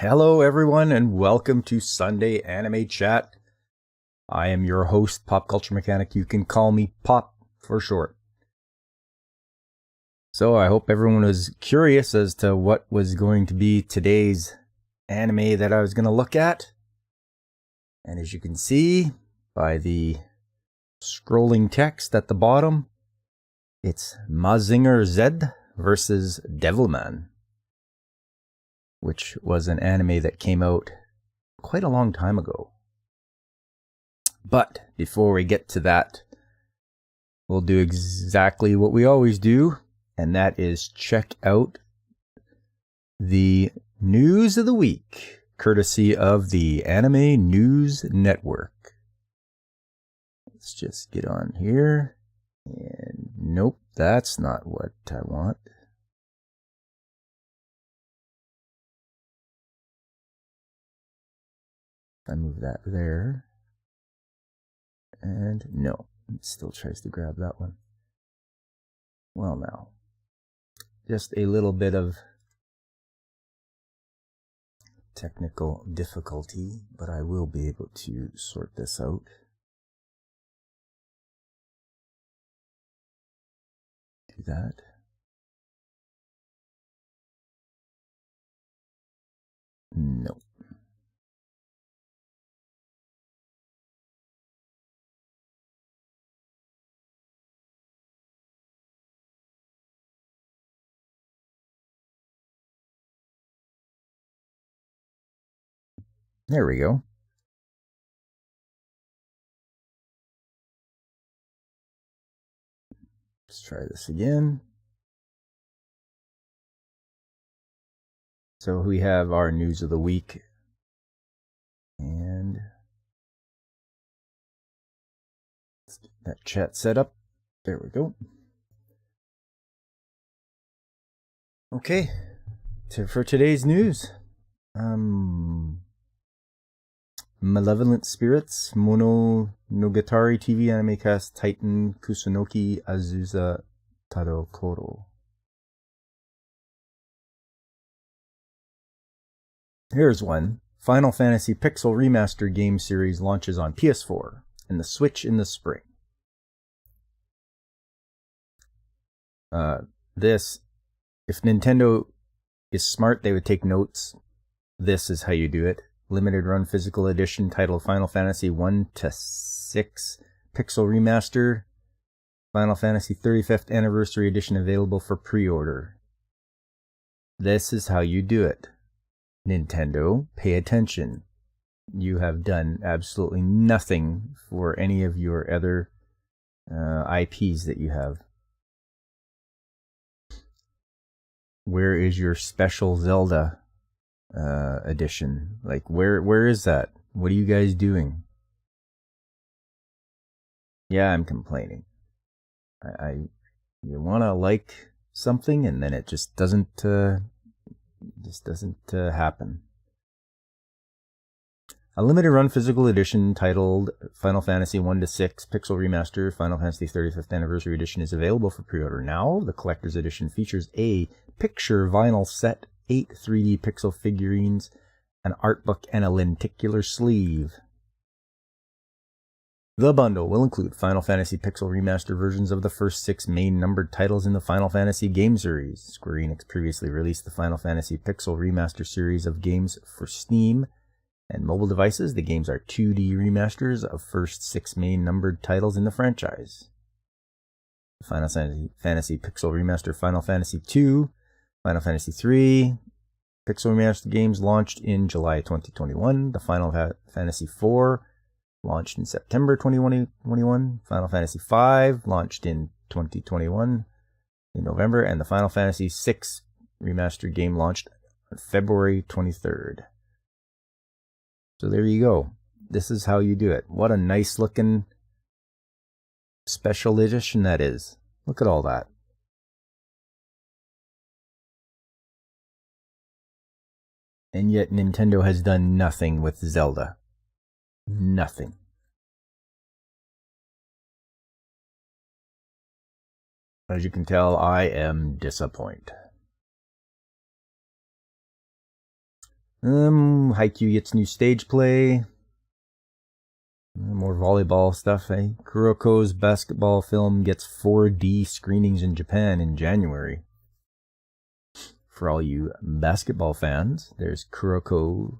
Hello everyone and welcome to Sunday Anime Chat. I am your host, Pop Culture Mechanic. You can call me Pop for short. So I hope everyone was curious as to what was going to be today's anime that I was going to look at. And as you can see by the scrolling text at the bottom, it's Mazinger Z versus Devilman, which was an anime that came out quite a long time ago. But before we get to that, we'll do exactly what we always do, and that is check out the news of the week, courtesy of the Anime News Network. Let's just get on here. And nope, that's not what I want. I move that there. And no, it still tries to grab that one. Well now, just a little bit of technical difficulty, but I will be able to sort this out. Do that. No. There we go. Let's try this again. So we have our news of the week. And let's get that chat set up. There we go. Okay, for today's news. Malevolent Spirits, Mononogatari TV anime cast Titan Kusunoki Azusa Tadokoro. Here's one. Final Fantasy Pixel Remaster game series launches on PS4 and the Switch in the spring. If Nintendo is smart, they would take notes. This is how you do it. Limited run physical edition titled Final Fantasy 1-6 Pixel Remaster. Final Fantasy 35th Anniversary Edition available for pre-order. This is how you do it. Nintendo, pay attention. You have done absolutely nothing for any of your other IPs that you have. Where is your special Zelda edition? Like, where is that? What are you guys doing? Yeah, I'm complaining. You want to like something and then it just doesn't happen. A limited run physical edition titled Final Fantasy 1-6 Pixel Remaster Final Fantasy 35th Anniversary Edition is available for pre-order now. The collector's edition features a picture vinyl set, 8 3D pixel figurines, an art book, and a lenticular sleeve. The bundle will include Final Fantasy Pixel Remaster versions of the first 6 main numbered titles in the Final Fantasy game series. Square Enix previously released the Final Fantasy Pixel Remaster series of games for Steam and mobile devices. The games are 2D remasters of first 6 main numbered titles in the franchise. The Final Fantasy Pixel Remaster Final Fantasy II, Final Fantasy III, Pixel Remaster games launched in July 2021. The Final Fantasy IV launched in September 2021. Final Fantasy V launched in 2021 in November. And the Final Fantasy VI Remastered game launched on February 23rd. So there you go. This is how you do it. What a nice looking special edition that is. Look at all that. And yet Nintendo has done nothing with Zelda. Nothing. As you can tell, I am disappointed. Haikyuu gets new stage play. More volleyball stuff, eh? Kuroko's basketball film gets 4D screenings in Japan in January. For all you basketball fans, there's Kuroko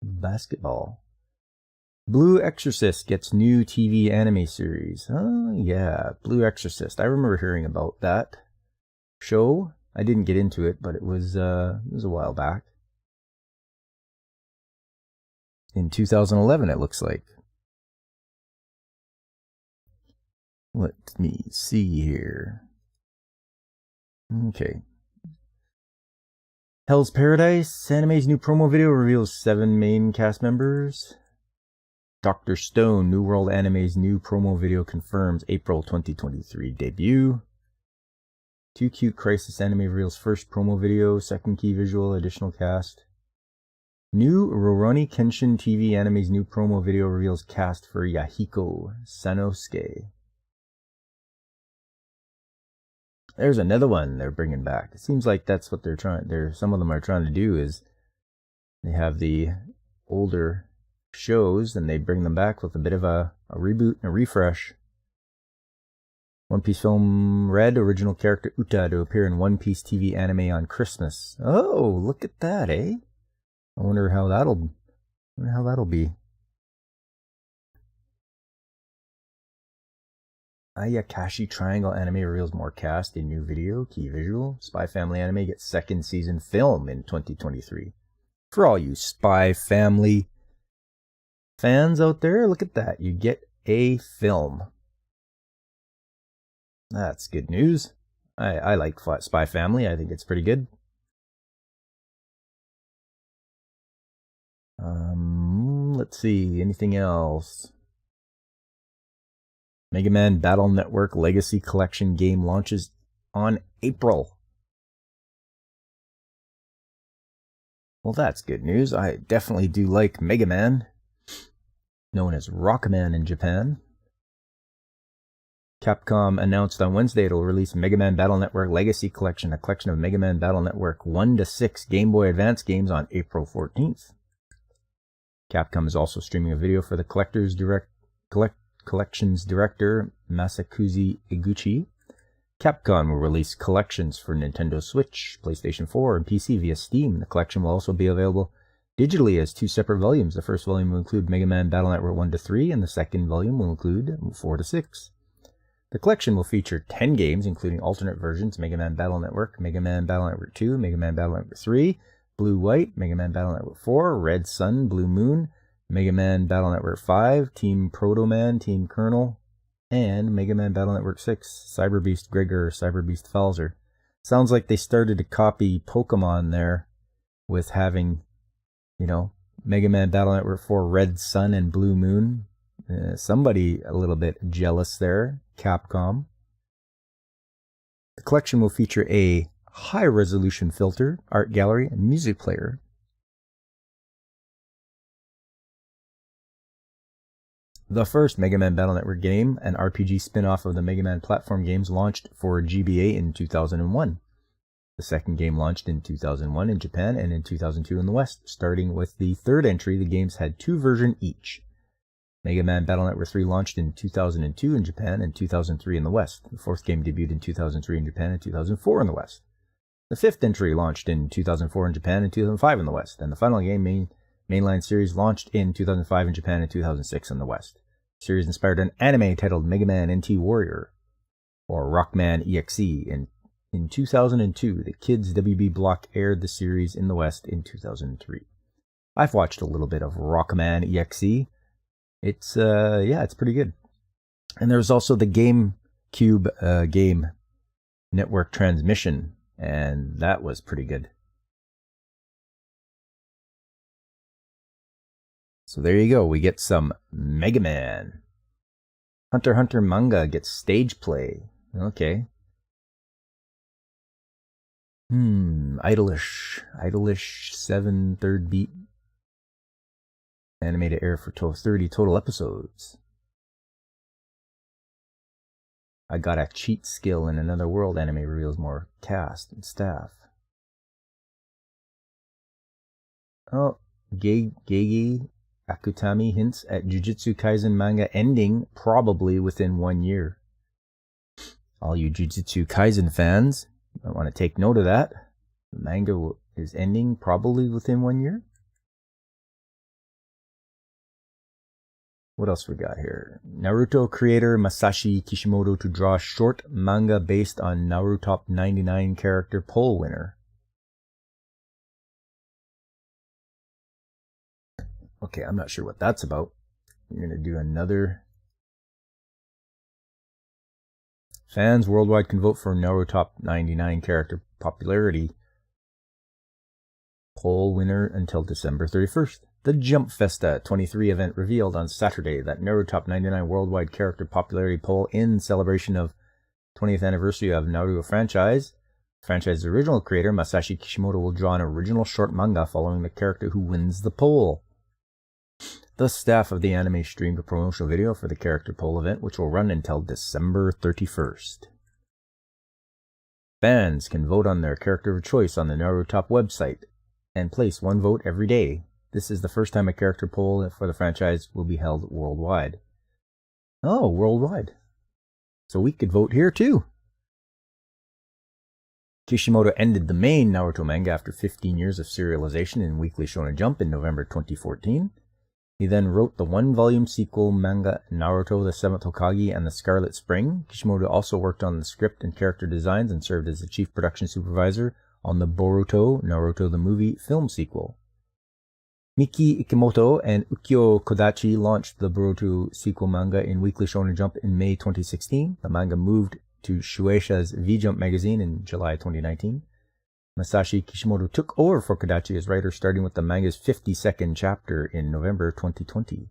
Basketball. Blue Exorcist gets new TV anime series. Oh, yeah, Blue Exorcist. I remember hearing about that show. I didn't get into it, but it was a while back. In 2011, it looks like. Let me see here. Okay. Hell's Paradise, anime's new promo video reveals 7 main cast members. Dr. Stone, New World Anime's new promo video confirms April 2023 debut. Too Cute Crisis Anime reveals first promo video, second key visual, additional cast. New Rurouni Kenshin TV Anime's new promo video reveals cast for Yahiko Sanosuke. There's another one they're bringing back. It seems like that's what they're trying. Some of them are trying to do is they have the older shows and they bring them back with a bit of a reboot and a refresh. One Piece film Red, original character Uta to appear in One Piece TV anime on Christmas. Oh, look at that, eh? I wonder how that'll be. Ayakashi Triangle Anime reveals more cast in new video, key visual. Spy Family Anime gets second season film in 2023. For all you Spy Family fans out there, look at that. You get a film. That's good news. I like Spy Family. I think it's pretty good. Let's see. Anything else? Mega Man Battle Network Legacy Collection game launches on April. Well, that's good news. I definitely do like Mega Man, known as Rockman in Japan. Capcom announced on Wednesday it'll release Mega Man Battle Network Legacy Collection, a collection of Mega Man Battle Network 1 to 6 Game Boy Advance games on April 14th. Capcom is also streaming a video for the Collections director Masakuzi Eguchi. Capcom will release collections for Nintendo Switch, PlayStation 4, and PC via Steam. The collection will also be available digitally as 2 separate volumes. The first volume will include Mega Man Battle Network 1 to 3, and the second volume will include 4 to 6. The collection will feature 10 games, including alternate versions: Mega Man Battle Network, Mega Man Battle Network 2, Mega Man Battle Network 3, Blue White, Mega Man Battle Network 4, Red Sun, Blue Moon, Mega Man Battle Network 5, Team Proto Man, Team Colonel, and Mega Man Battle Network 6, Cyber Beast Gregor, Cyber Beast Falzer. Sounds like they started to copy Pokemon there with having, Mega Man Battle Network 4, Red Sun, and Blue Moon. Somebody a little bit jealous there, Capcom. The collection will feature a high-resolution filter, art gallery, and music player. The first Mega Man Battle Network game, an RPG spin-off of the Mega Man platform games, launched for GBA in 2001. The second game launched in 2001 in Japan and in 2002 in the West. Starting with the third entry, the games had 2 versions each. Mega Man Battle Network 3 launched in 2002 in Japan and 2003 in the West. The fourth game debuted in 2003 in Japan and 2004 in the West. The fifth entry launched in 2004 in Japan and 2005 in the West. And the final game, mainline series, launched in 2005 in Japan and 2006 in the West. The series inspired an anime titled Mega Man NT Warrior, or Rockman EXE. In 2002, the Kids WB block aired the series in the West in 2003. I've watched a little bit of Rockman EXE. It's it's pretty good. And there's also the GameCube game network transmission, and that was pretty good. So there you go. We get some Mega Man. Hunter x Hunter manga gets stage play. Okay. Idolish 7 third beat. Anime to air for 30 total episodes. I Got a Cheat Skill in Another World anime reveals more cast and staff. Oh, Geigi Akutami hints at Jujutsu Kaisen manga ending probably within 1 year. All you Jujutsu Kaisen fans, I want to take note of that. The manga is ending probably within 1 year. What else we got here? Naruto creator Masashi Kishimoto to draw short manga based on Naruto Top 99 character poll winner. Okay, I'm not sure what that's about. You're going to do another. Fans worldwide can vote for Naruto Top 99 character popularity poll winner until December 31st. The Jump Festa 23 event revealed on Saturday that Naruto Top 99 worldwide character popularity poll in celebration of 20th anniversary of Naruto franchise. The franchise's original creator, Masashi Kishimoto, will draw an original short manga following the character who wins the poll. The staff of the anime streamed a promotional video for the character poll event, which will run until December 31st. Fans can vote on their character of choice on the Naruto Top website and place one vote every day. This is the first time a character poll for the franchise will be held worldwide. Oh, worldwide. So we could vote here too. Kishimoto ended the main Naruto manga after 15 years of serialization in Weekly Shonen Jump in November 2014. He then wrote the one-volume sequel manga Naruto, the Seventh Hokage, and the Scarlet Spring. Kishimoto also worked on the script and character designs and served as the chief production supervisor on the Boruto Naruto the Movie film sequel. Miki Ikemoto and Ukyo Kodachi launched the Boruto sequel manga in Weekly Shonen Jump in May 2016. The manga moved to Shueisha's V-Jump magazine in July 2019. Masashi Kishimoto took over for Kodachi as writer, starting with the manga's 52nd chapter in November 2020.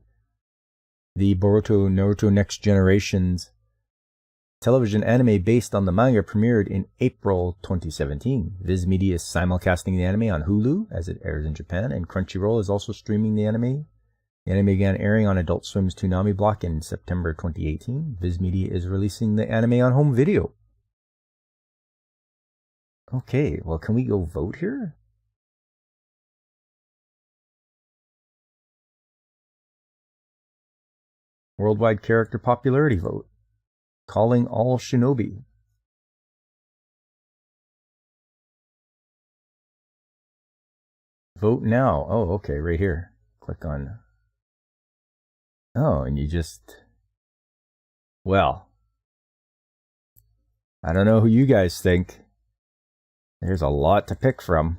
The Boruto Naruto Next Generation's television anime based on the manga premiered in April 2017. Viz Media is simulcasting the anime on Hulu as it airs in Japan, and Crunchyroll is also streaming the anime. The anime began airing on Adult Swim's Toonami block in September 2018. Viz Media is releasing the anime on home video. Okay, well, can we go vote here? Worldwide character popularity vote. Calling all shinobi. Vote now. Oh, okay, right here. Click on. Oh, and you just. Well, I don't know who you guys think. There's a lot to pick from.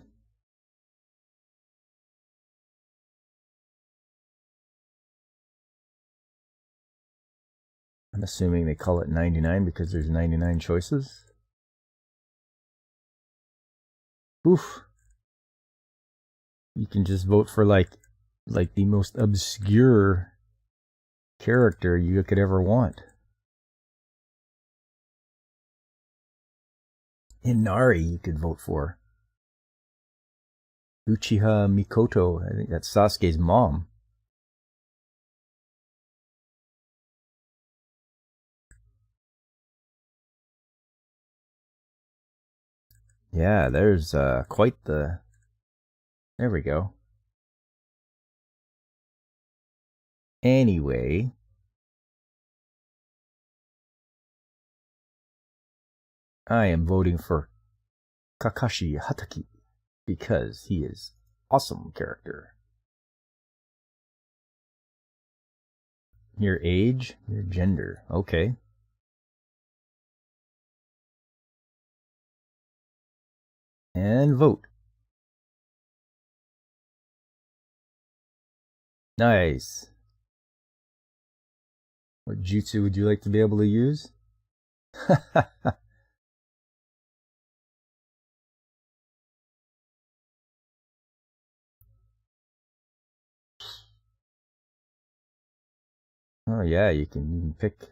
I'm assuming they call it 99 because there's 99 choices. Oof. You can just vote for like the most obscure character you could ever want. Inari you could vote for. Uchiha Mikoto, I think that's Sasuke's mom. Yeah, there's quite the... There we go. Anyway, I am voting for Kakashi Hatake because he is awesome character. Your age, your gender, okay. And vote. Nice. What jutsu would you like to be able to use? Oh yeah, you can pick.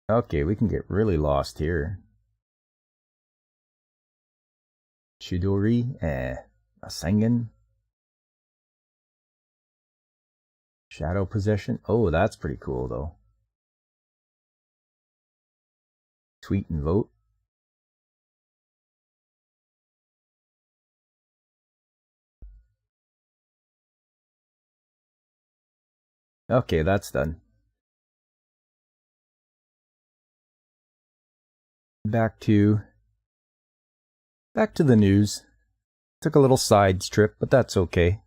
Okay, we can get really lost here. Chidori, Asengan. Shadow Possession. Oh, that's pretty cool though. Tweet and vote. Okay, that's done. Back to the news. Took a little side trip, but that's okay.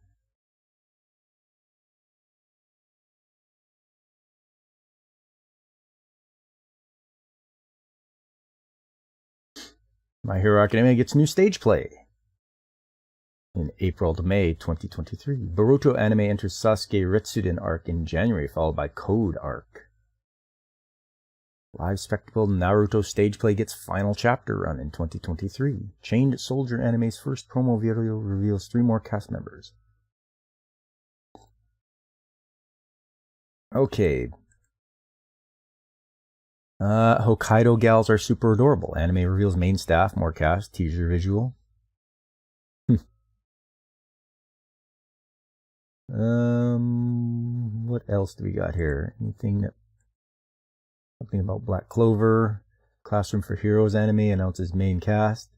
My Hero Academia gets new stage play. In April to May 2023, Boruto anime enters Sasuke Retsuden arc in January, followed by Code arc. Live spectacle Naruto stage play gets final chapter run in 2023. Chained Soldier anime's first promo video reveals 3 more cast members. Okay. Hokkaido gals are super adorable. Anime reveals main staff, more cast, teaser visual. What else do we got here? Something about Black Clover. Classroom for Heroes anime announces main cast.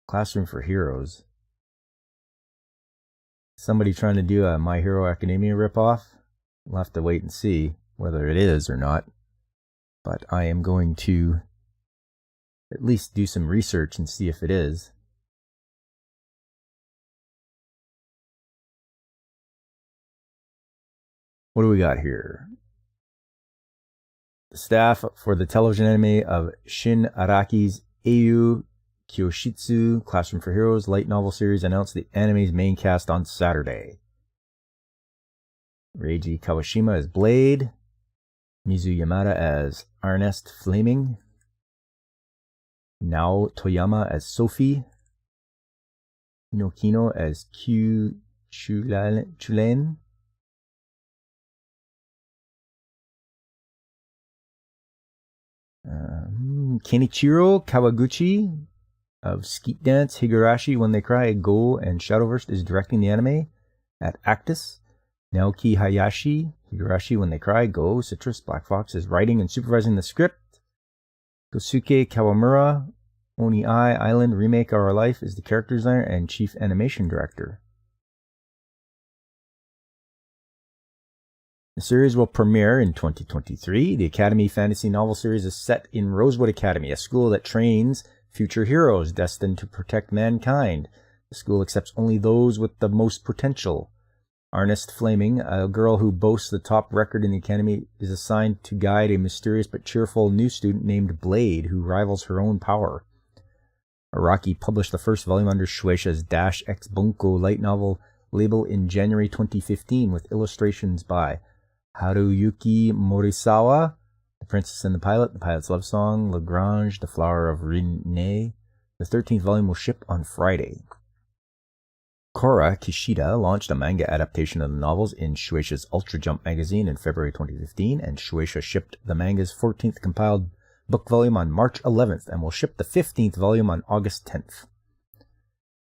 Classroom for Heroes. Somebody trying to do a My Hero Academia ripoff? We'll have to wait and see whether it is or not. But I am going to at least do some research and see if it is. What do we got here? The staff for the television anime of Shin Araki's Eiyu Kyoshitsu Classroom for Heroes light novel series announced the anime's main cast on Saturday. Reiji Kawashima as Blade, Mizu Yamada as Ernest Flaming, Nao Toyama as Sophie, Inokino as Q Chulain, Kenichiro Kawaguchi of Skeet Dance, Higurashi When They Cry, Go, and Shadowverse is directing the anime at Actus. Naoki Hayashi, Higurashi When They Cry, Go, Citrus, Black Fox is writing and supervising the script. Kosuke Kawamura, Oni Island Remake Our Life is the character designer and chief animation director. The series will premiere in 2023. The Academy fantasy novel series is set in Rosewood Academy, a school that trains future heroes destined to protect mankind. The school accepts only those with the most potential. Ernest Flaming, a girl who boasts the top record in the academy, is assigned to guide a mysterious but cheerful new student named Blade, who rivals her own power. Araki published the first volume under Shueisha's Dash X Bunko light novel label in January 2015 with illustrations by Haruyuki Morisawa, The Princess and the Pilot's Love Song, Lagrange, The Flower of Rinne. The 13th volume will ship on Friday. Kora Kishida launched a manga adaptation of the novels in Shueisha's Ultra Jump magazine in February 2015, and Shueisha shipped the manga's 14th compiled book volume on March 11th and will ship the 15th volume on August 10th.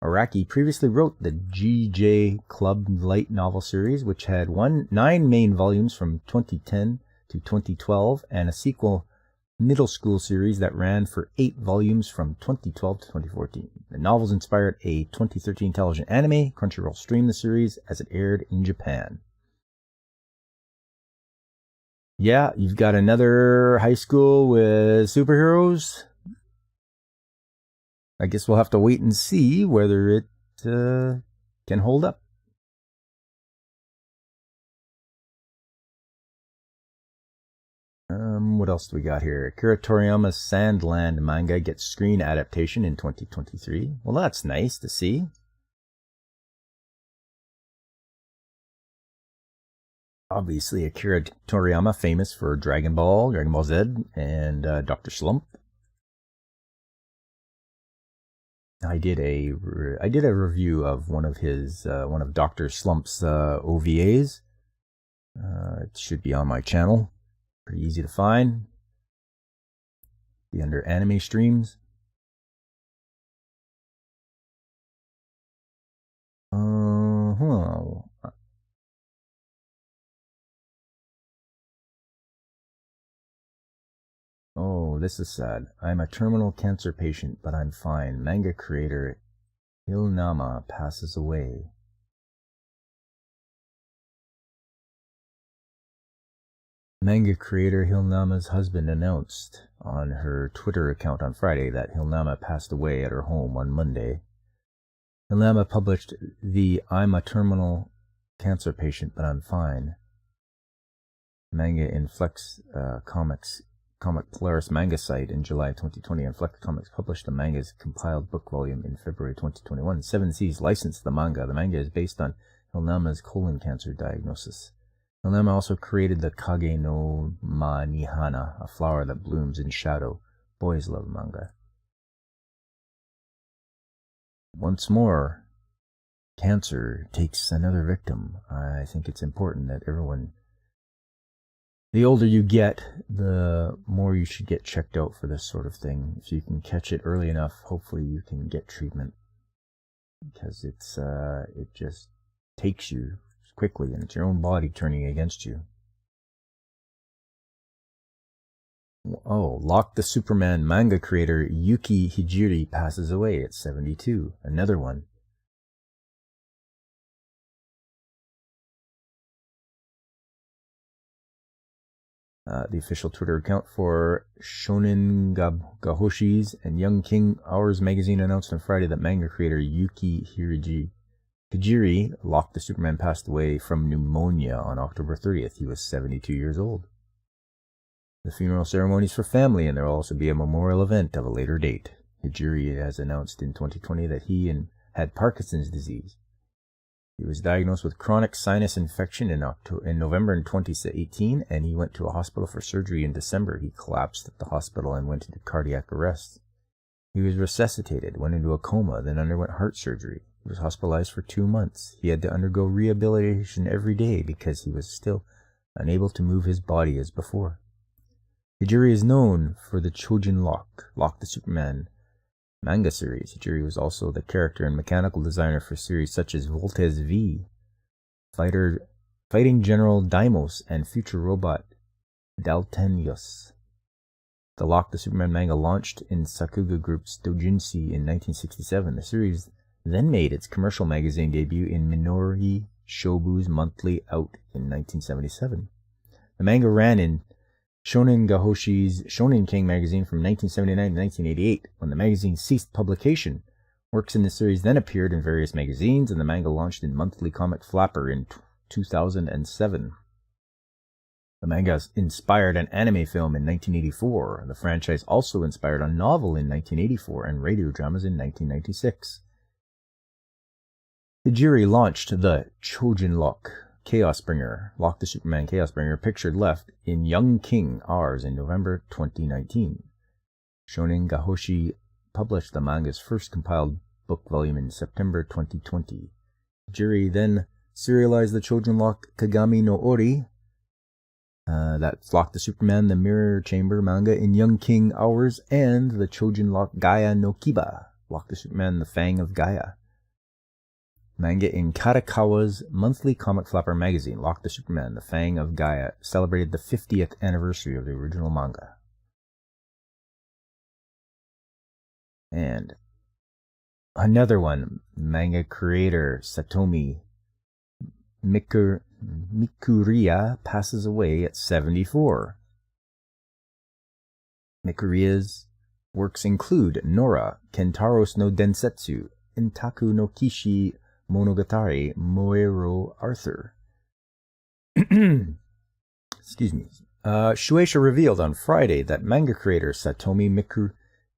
Araki previously wrote the GJ Club light novel series, which had 9 main volumes from 2010 to 2012, and a sequel middle school series that ran for 8 volumes from 2012 to 2014. The novels inspired a 2013 television anime. Crunchyroll streamed the series as it aired in Japan. Yeah, you've got another high school with superheroes. I guess we'll have to wait and see whether it can hold up. What else do we got here? Akira Toriyama's Sandland manga gets screen adaptation in 2023. Well, that's nice to see. Obviously, Akira Toriyama, famous for Dragon Ball Z, and Dr. Slump. I did a review of one of Dr. Slump's OVAs. It should be on my channel. Pretty easy to find. Be under anime streams. Oh, this is sad. I'm a terminal cancer patient, but I'm fine. Manga creator Ilnama passes away. Manga creator Hilnama's husband announced on her Twitter account on Friday that Hilnama passed away at her home on Monday. Hilnama published the "I'm a terminal cancer patient, but I'm fine" manga in Flex Comic Polaris manga site in July 2020, and Flex Comics published the manga's compiled book volume in February 2021. Seven Seas licensed the manga. The manga is based on Hilnama's colon cancer diagnosis. Hilnama also created the Kage no Ma Nihana, a flower that blooms in shadow, boys love manga. Once more, cancer takes another victim. I think it's important that everyone, the older you get, the more you should get checked out for this sort of thing. If you can catch it early enough, hopefully you can get treatment, because it just takes you quickly, and it's your own body turning against you. Oh, Lock the Superman manga creator Yuki Hijiri passes away at 72. Another one. The official Twitter account for Shonen Gahoshi's and Young King Hours magazine announced on Friday that manga creator Yuki Hijiri, Lock the Superman, passed away from pneumonia on October 30th. He was 72 years old. The funeral ceremonies for family, and there will also be a memorial event of a later date. Hijiri has announced in 2020 that he had Parkinson's disease. He was diagnosed with chronic sinus infection in November in 2018, and he went to a hospital for surgery in December. He collapsed at the hospital and went into cardiac arrest. He was resuscitated, went into a coma, then underwent heart surgery. He was hospitalized for 2 months. He had to undergo rehabilitation every day because he was still unable to move his body as before. Hijiri is known for the Chojin Lock the Superman manga series. Hijiri was also the character and mechanical designer for series such as Voltes V, Fighting General Daimos, and future robot Daltenios. The Lock the Superman manga launched in Sakuga Group's doujinshi in 1967. The series then made its commercial magazine debut in Minori Shobu's monthly out in 1977. The manga ran in Shonen Gahoshi's Shonen King magazine from 1979 to 1988. When the magazine ceased publication, works in the series then appeared in various magazines, and the manga launched in Monthly Comic Flapper in 2007. The manga inspired an anime film in 1984. The franchise also inspired a novel in 1984 and radio dramas in 1996. Hijiri launched the Chojin Chaosbringer, Lock the Superman Chaosbringer, pictured left in Young King Hours in November 2019. Shonen Gahoshi published the manga's first compiled book volume in September 2020. Hijiri then serialized the Chojin Lock Kagami no Ori, that's Lock the Superman, the Mirror Chamber manga in Young King Hours, and the Chojin Lock Gaia no Kiba, Lock the Superman, the Fang of Gaia manga in Karakawa's monthly comic flapper magazine. Lock the Superman, the Fang of Gaia, celebrated the 50th anniversary of the original manga. And another one, manga creator Satomi Mikuriya passes away at 74. Mikuriya's works include Nora, Kentaros no Densetsu, Intaku no Kishi Monogatari, Moero Arthur. Excuse me. Shueisha revealed on Friday that manga creator Satomi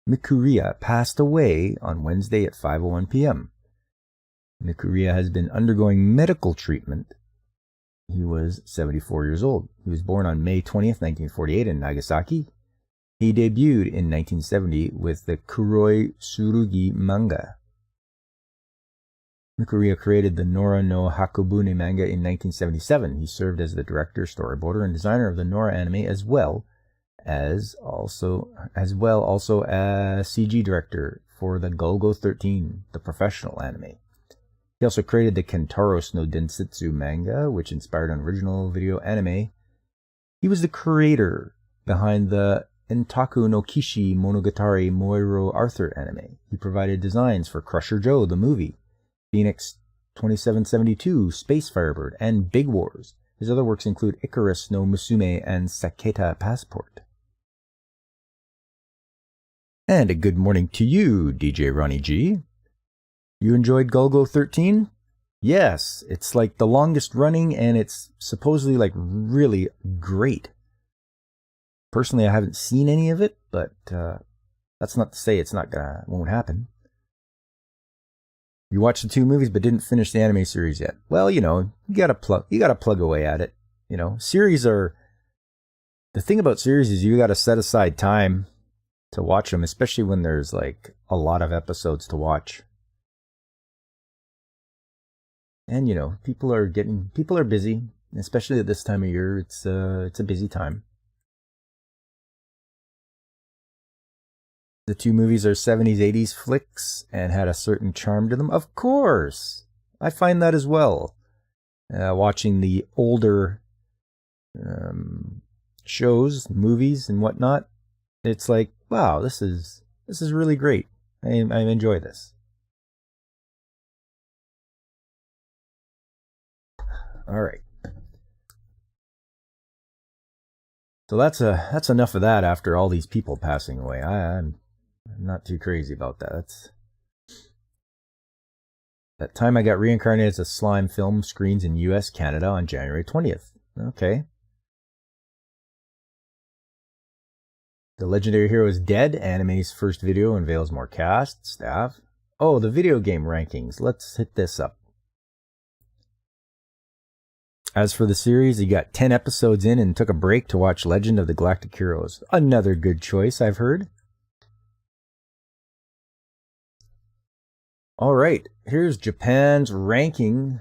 Mikuriya passed away on Wednesday at 5:01 p.m. Mikuriya has been undergoing medical treatment. He was 74 years old. He was born on May 20th, 1948 in Nagasaki. He debuted in 1970 with the Kuroi Tsurugi manga. Mikuriya created the Nora no Hakobune manga in 1977. He served as the director, storyboarder, and designer of the Nora anime, as well as CG director for the Golgo 13, the professional anime. He also created the Kentaros no Densetsu manga, which inspired an original video anime. He was the creator behind the Intaku no Kishi Monogatari Moero Arthur anime. He provided designs for Crusher Joe, the movie, Phoenix 2772, Space Firebird, and Big Wars, His other works include Icarus no Musume and Saketa Passport. And a good morning to you, DJ Ronnie G. You enjoyed Golgo 13? Yes, it's like the longest running and it's supposedly like really great. Personally, I haven't seen any of it, but that's not to say it won't happen. You watched the 2 movies but didn't finish the anime series yet. Well, you gotta plug away at it. Series are, the thing about series is you gotta set aside time to watch them, especially when there's like a lot of episodes to watch. And people are busy, especially at this time of year. It's a busy time. The 2 movies are 70s, 80s flicks and had a certain charm to them. Of course, I find that as well. Watching the older shows, movies, and whatnot, it's like, wow, this is really great. I enjoy this. All right. So that's enough of that. After all these people passing away, I'm not too crazy about that. That time I got reincarnated as a slime film screens in US, Canada on January 20th. Okay. The legendary hero is dead. Anime's first video unveils more cast, staff. Oh, the video game rankings. Let's hit this up. As for the series, he got 10 episodes in and took a break to watch Legend of the Galactic Heroes. Another good choice, I've heard. All right, here's Japan's ranking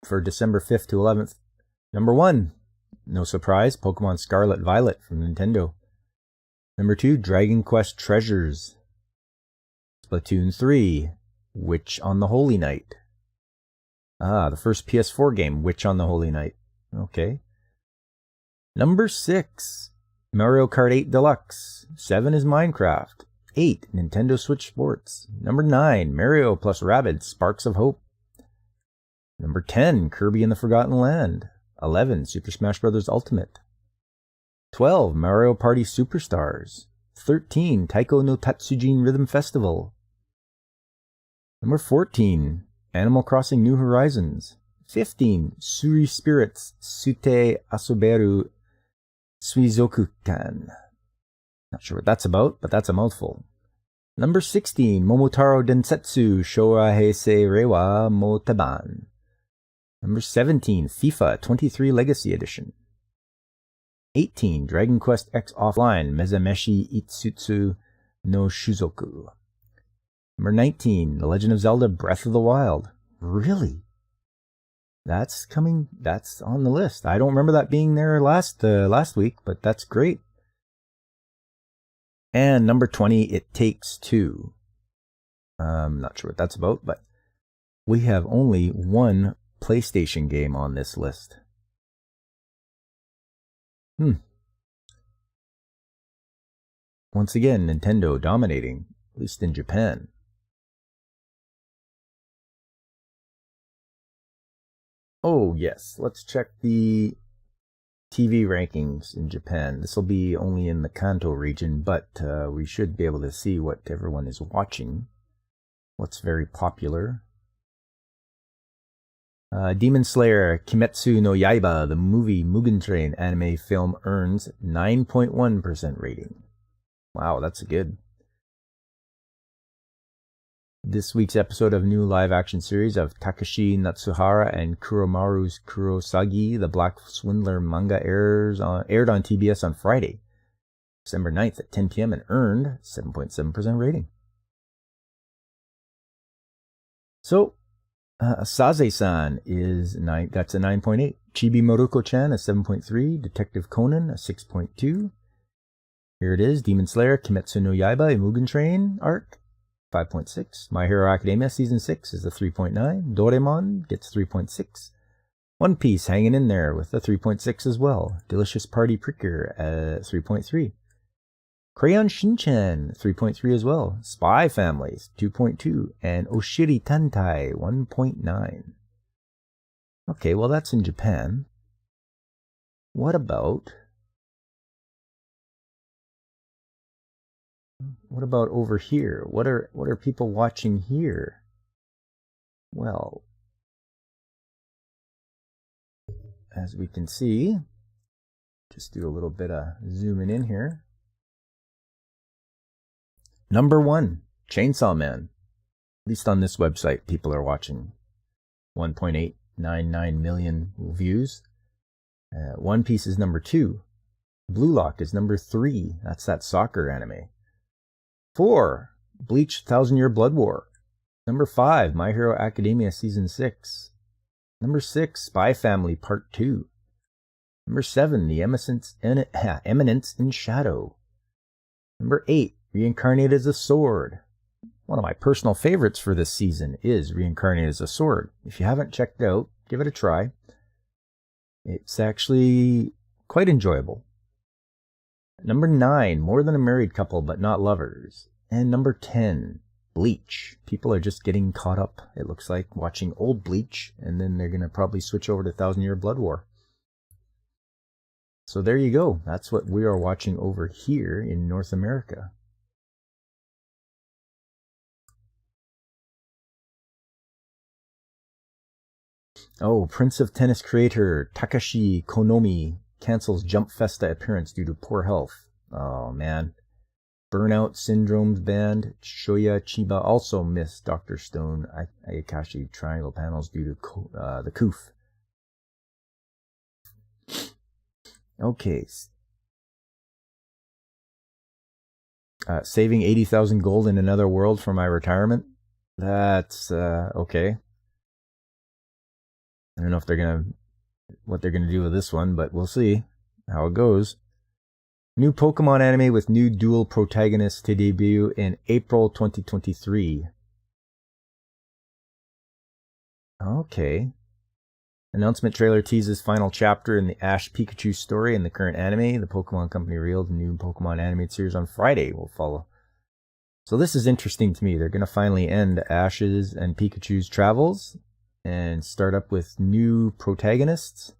for December 5th to 11th. Number 1, no surprise, Pokemon Scarlet Violet from Nintendo. Number 2, Dragon Quest Treasures. Splatoon 3, Witch on the Holy Night. The first PS4 game, Witch on the Holy Night. Okay. Number 6, Mario Kart 8 Deluxe. 7 is Minecraft. 8, Nintendo Switch Sports. Number 9, Mario plus Rabbids Sparks of Hope. Number 10, Kirby and the Forgotten Land. 11, Super Smash Bros. Ultimate. 12, Mario Party Superstars. 13, Taiko no Tatsujin Rhythm Festival. Number 14, Animal Crossing New Horizons. 15, Suri Spirits Sute Asoberu Suizoku-kan. Not sure what that's about, but that's a mouthful. Number 16, Momotaro Densetsu Showa Heisei Reiwa Moteban. Number 17, FIFA 23 Legacy Edition. 18, Dragon Quest X Offline Mezameshi Itsutsu no Shuzoku. Number 19, The Legend of Zelda Breath of the Wild. Really? That's on the list. I don't remember that being there last week, but that's great. And number 20, It Takes Two. I'm not sure what that's about, but we have only one PlayStation game on this list. Once again, Nintendo dominating, at least in Japan. Oh yes, let's check the TV rankings in Japan. This will be only in the Kanto region, but we should be able to see what everyone is watching. What's very popular. Demon Slayer Kimetsu no Yaiba, the movie Mugen Train anime film, earns 9.1% rating. Wow, that's good. This week's episode of new live-action series of Takashi Natsuhara and Kuromaru's Kurosagi, the Black Swindler manga, aired on TBS on Friday, December 9th at 10 p.m. and earned 7.7% rating. So, Saze-san that's a 9.8. Chibi Maruko-chan a 7.3. Detective Conan a 6.2. Here it is, Demon Slayer Kimetsu no Yaiba, a Mugen Train arc. 5.6. My Hero Academia Season 6 is a 3.9. Doraemon gets 3.6. One Piece hanging in there with a 3.6 as well. Delicious Party Pricker at 3.3. Crayon Shinchan 3.3 as well. Spy Families 2.2. And Oshiri Tantai 1.9. Okay, well, that's in Japan. What about over here? What are people watching here? Well, as we can see, just do a little bit of zooming in here. Number 1, Chainsaw Man. At least on this website, people are watching. 1.899 million views. One Piece is number 2. Blue Lock is number 3. That's that soccer anime. 4, Bleach 1,000 Year Blood War. Number 5, My Hero Academia Season 6. Number 6, Spy Family Part 2. Number 7, The Eminence in Shadow. Number 8, Reincarnated as a Sword. One of my personal favorites for this season is Reincarnated as a Sword. If you haven't checked it out, give it a try. It's actually quite enjoyable. Number 9, More Than a Married Couple But Not Lovers. And number 10, Bleach. People are just getting caught up, it looks like, watching old Bleach, and then they're going to probably switch over to 1,000 Year Blood War. So there you go. That's what we are watching over here in North America. Oh, Prince of Tennis creator Takashi Konomi cancels Jump Festa appearance due to poor health. Oh, man. Burnout Syndrome's band Shoya Chiba also missed Dr. Stone Ayakashi Triangle panels due to the coof. Okay. Saving 80,000 gold in another world for my retirement. That's okay. I don't know if what they're gonna do with this one, but we'll see how it goes. New Pokemon anime with new dual protagonists to debut in April 2023. Okay. Announcement trailer teases final chapter in the Ash Pikachu story in the current anime. The Pokemon Company revealed a new Pokemon animated series on Friday will follow. So this is interesting to me. They're going to finally end Ash's and Pikachu's travels and start up with new protagonists.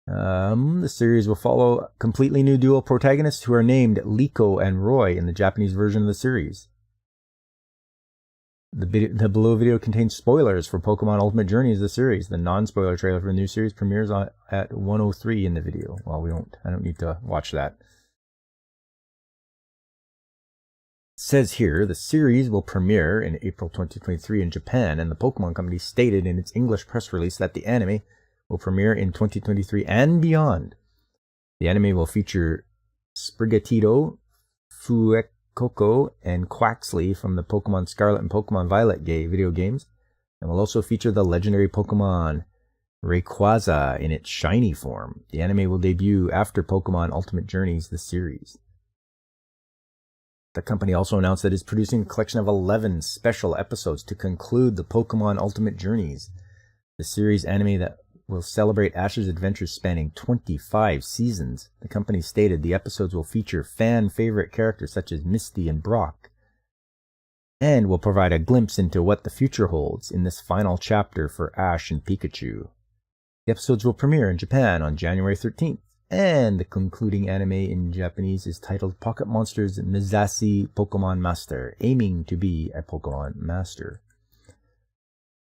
The series will follow completely new dual protagonists who are named Liko and Roy in the Japanese version of the series. The below video contains spoilers for Pokemon Ultimate Journeys, the series. The non-spoiler trailer for the new series premieres at 1:03 in the video. Well, I don't need to watch that. It says here, the series will premiere in April 2023 in Japan, and the Pokemon Company stated in its English press release that the anime will premiere in 2023 and beyond. The anime will feature Sprigatito, Fuecoco, and Quaxley from the Pokemon Scarlet and Pokemon Violet video games, and will also feature the legendary Pokemon Rayquaza in its shiny form. The anime will debut after Pokemon Ultimate Journeys, the series. The company also announced that it is producing a collection of 11 special episodes to conclude the Pokemon Ultimate Journeys, the series anime that will celebrate Ash's adventures spanning 25 seasons. The company stated the episodes will feature fan-favorite characters such as Misty and Brock, and will provide a glimpse into what the future holds in this final chapter for Ash and Pikachu. The episodes will premiere in Japan on January 13th, and the concluding anime in Japanese is titled Pocket Monsters Mizasi Pokemon Master, aiming to be a Pokemon Master.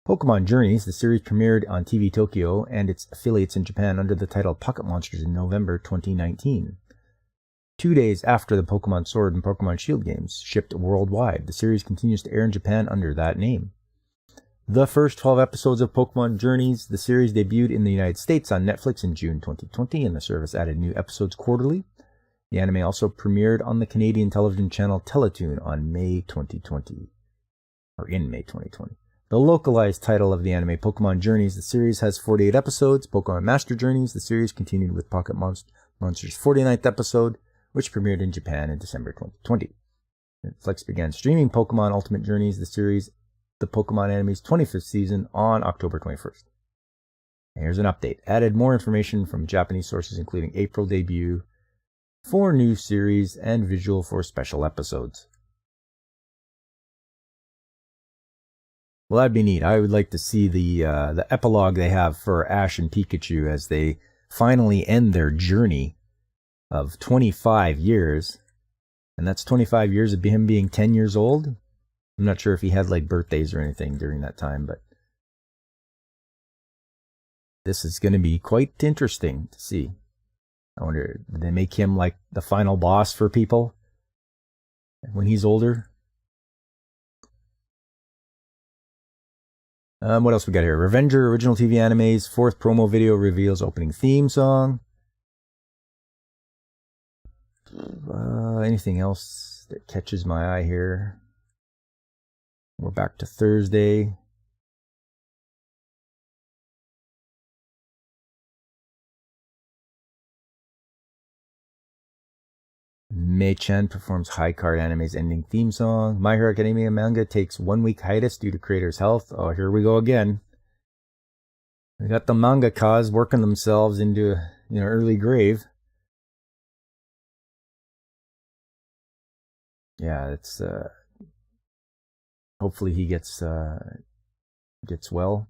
Pokemon Journeys, the series premiered on TV Tokyo and its affiliates in Japan under the title Pocket Monsters in November 2019. 2 days after the Pokemon Sword and Pokemon Shield games shipped worldwide, the series continues to air in Japan under that name. The first 12 episodes of Pokemon Journeys, the series debuted in the United States on Netflix in June 2020, and the service added new episodes quarterly. The anime also premiered on the Canadian television channel Teletoon on May 2020, or in May 2020. The localized title of the anime, Pokemon Journeys, the series has 48 episodes. Pokemon Master Journeys, the series continued with Pocket Monsters' 49th episode, which premiered in Japan in December 2020. Netflix began streaming Pokemon Ultimate Journeys, the series, the Pokemon anime's 25th season, on October 21st. And here's an update. Added more information from Japanese sources, including April debut for new series and visual for special episodes. Well, that'd be neat. I would like to see the epilogue they have for Ash and Pikachu as they finally end their journey of 25 years. And that's 25 years of him being 10 years old. I'm not sure if he had like birthdays or anything during that time, but this is going to be quite interesting to see. I wonder, did they make him like the final boss for people when he's older? What else we got here? Revenger original TV animes. 4th promo video reveals opening theme song. Anything else that catches my eye here? We're back to Thursday. Mei-chan performs High Card Anime's ending theme song. My Hero Academia manga takes 1-week hiatus due to creator's health. Oh, here we go again. We got the mangakas working themselves into early grave. Yeah, it's hopefully he gets well.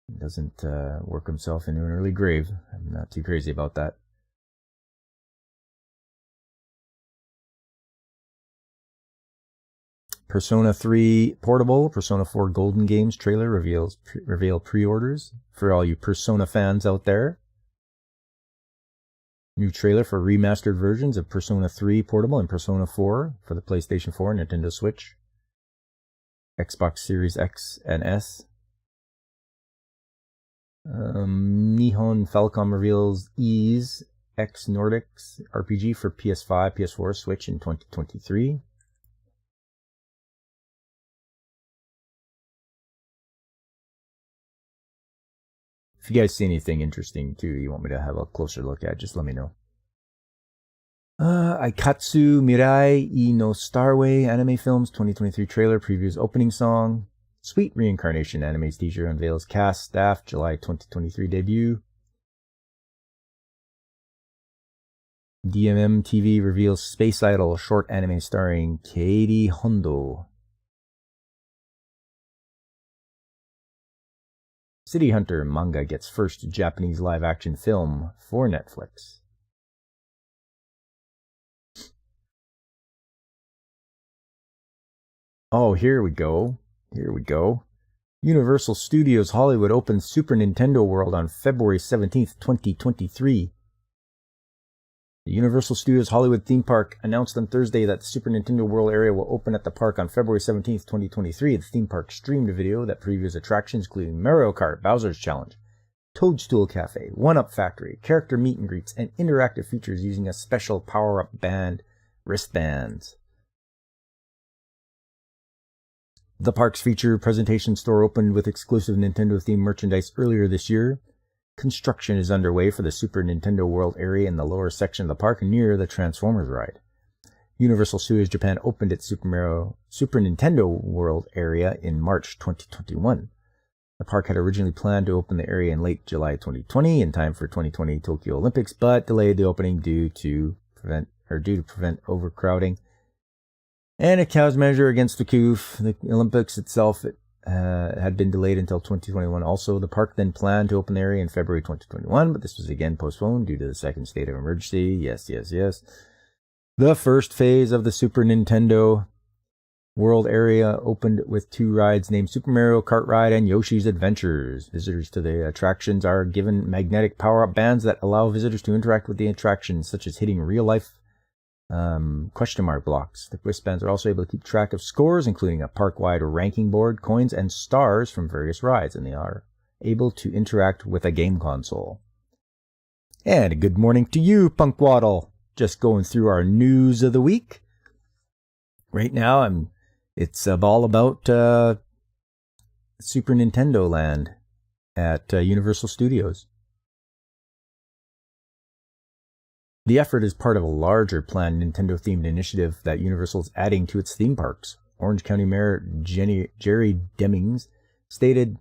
He doesn't work himself into an early grave. I'm not too crazy about that. Persona 3 Portable, Persona 4 Golden Games trailer reveal pre-orders for all you Persona fans out there. New trailer for remastered versions of Persona 3 Portable and Persona 4 for the PlayStation 4, Nintendo Switch, Xbox Series X and S. Nihon Falcom reveals Ys X Nordics RPG for PS5, PS4, Switch in 2023. If you guys see anything interesting too, you want me to have a closer look at, just let me know. Aikatsu Mirai no Starway anime films 2023 trailer previews opening song. Sweet Reincarnation anime's teaser unveils cast staff July 2023 debut. DMM TV reveals Space Idol short anime starring Katie Hondo. City Hunter manga gets first Japanese live-action film for Netflix. Oh, here we go. Universal Studios Hollywood opens Super Nintendo World on February 17th, 2023. The Universal Studios Hollywood theme park announced on Thursday that the Super Nintendo World area will open at the park on February 17th, 2023. The theme park streamed a video that previews attractions including Mario Kart, Bowser's Challenge, Toadstool Cafe, 1-Up Factory, character meet and greets, and interactive features using a special power-up band wristbands. The park's feature presentation store opened with exclusive Nintendo-themed merchandise earlier this year. Construction is underway for the Super Nintendo World area in the lower section of the park near the Transformers ride. Universal Studios Japan opened its Super Nintendo World area in March 2021. The park had originally planned to open the area in late July 2020 in time for 2020 Tokyo Olympics, but delayed the opening due to prevent overcrowding. And a cow's measure against the COOF. The Olympics itself had been delayed until 2021. Also, the park then planned to open the area in February 2021, but this was again postponed due to the second state of emergency. Yes. The first phase of the Super Nintendo World area opened with 2 rides named Super Mario Kart Ride and Yoshi's Adventures. Visitors to the attractions are given magnetic power-up bands that allow visitors to interact with the attractions, such as hitting real-life question mark blocks. The wristbands are also able to keep track of scores, including a park-wide ranking board, coins, and stars from various rides, and they are able to interact with a game console. And a good morning to you, Punkwaddle. Just going through our news of the week. Right now, it's all about Super Nintendo Land at Universal Studios. The effort is part of a larger planned Nintendo-themed initiative that Universal is adding to its theme parks. Orange County Mayor Jerry Demings stated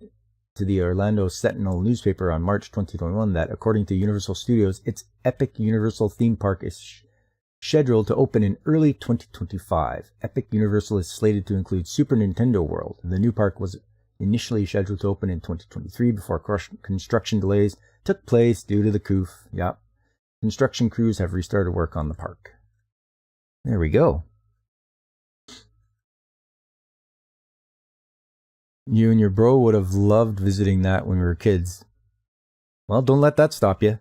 to the Orlando Sentinel newspaper on March 2021 that, according to Universal Studios, its Epic Universal theme park is scheduled to open in early 2025. Epic Universal is slated to include Super Nintendo World. The new park was initially scheduled to open in 2023 before construction delays took place due to the COOF. Yep. Construction crews have restarted work on the park. There we go. You and your bro would have loved visiting that when we were kids. Well, don't let that stop you.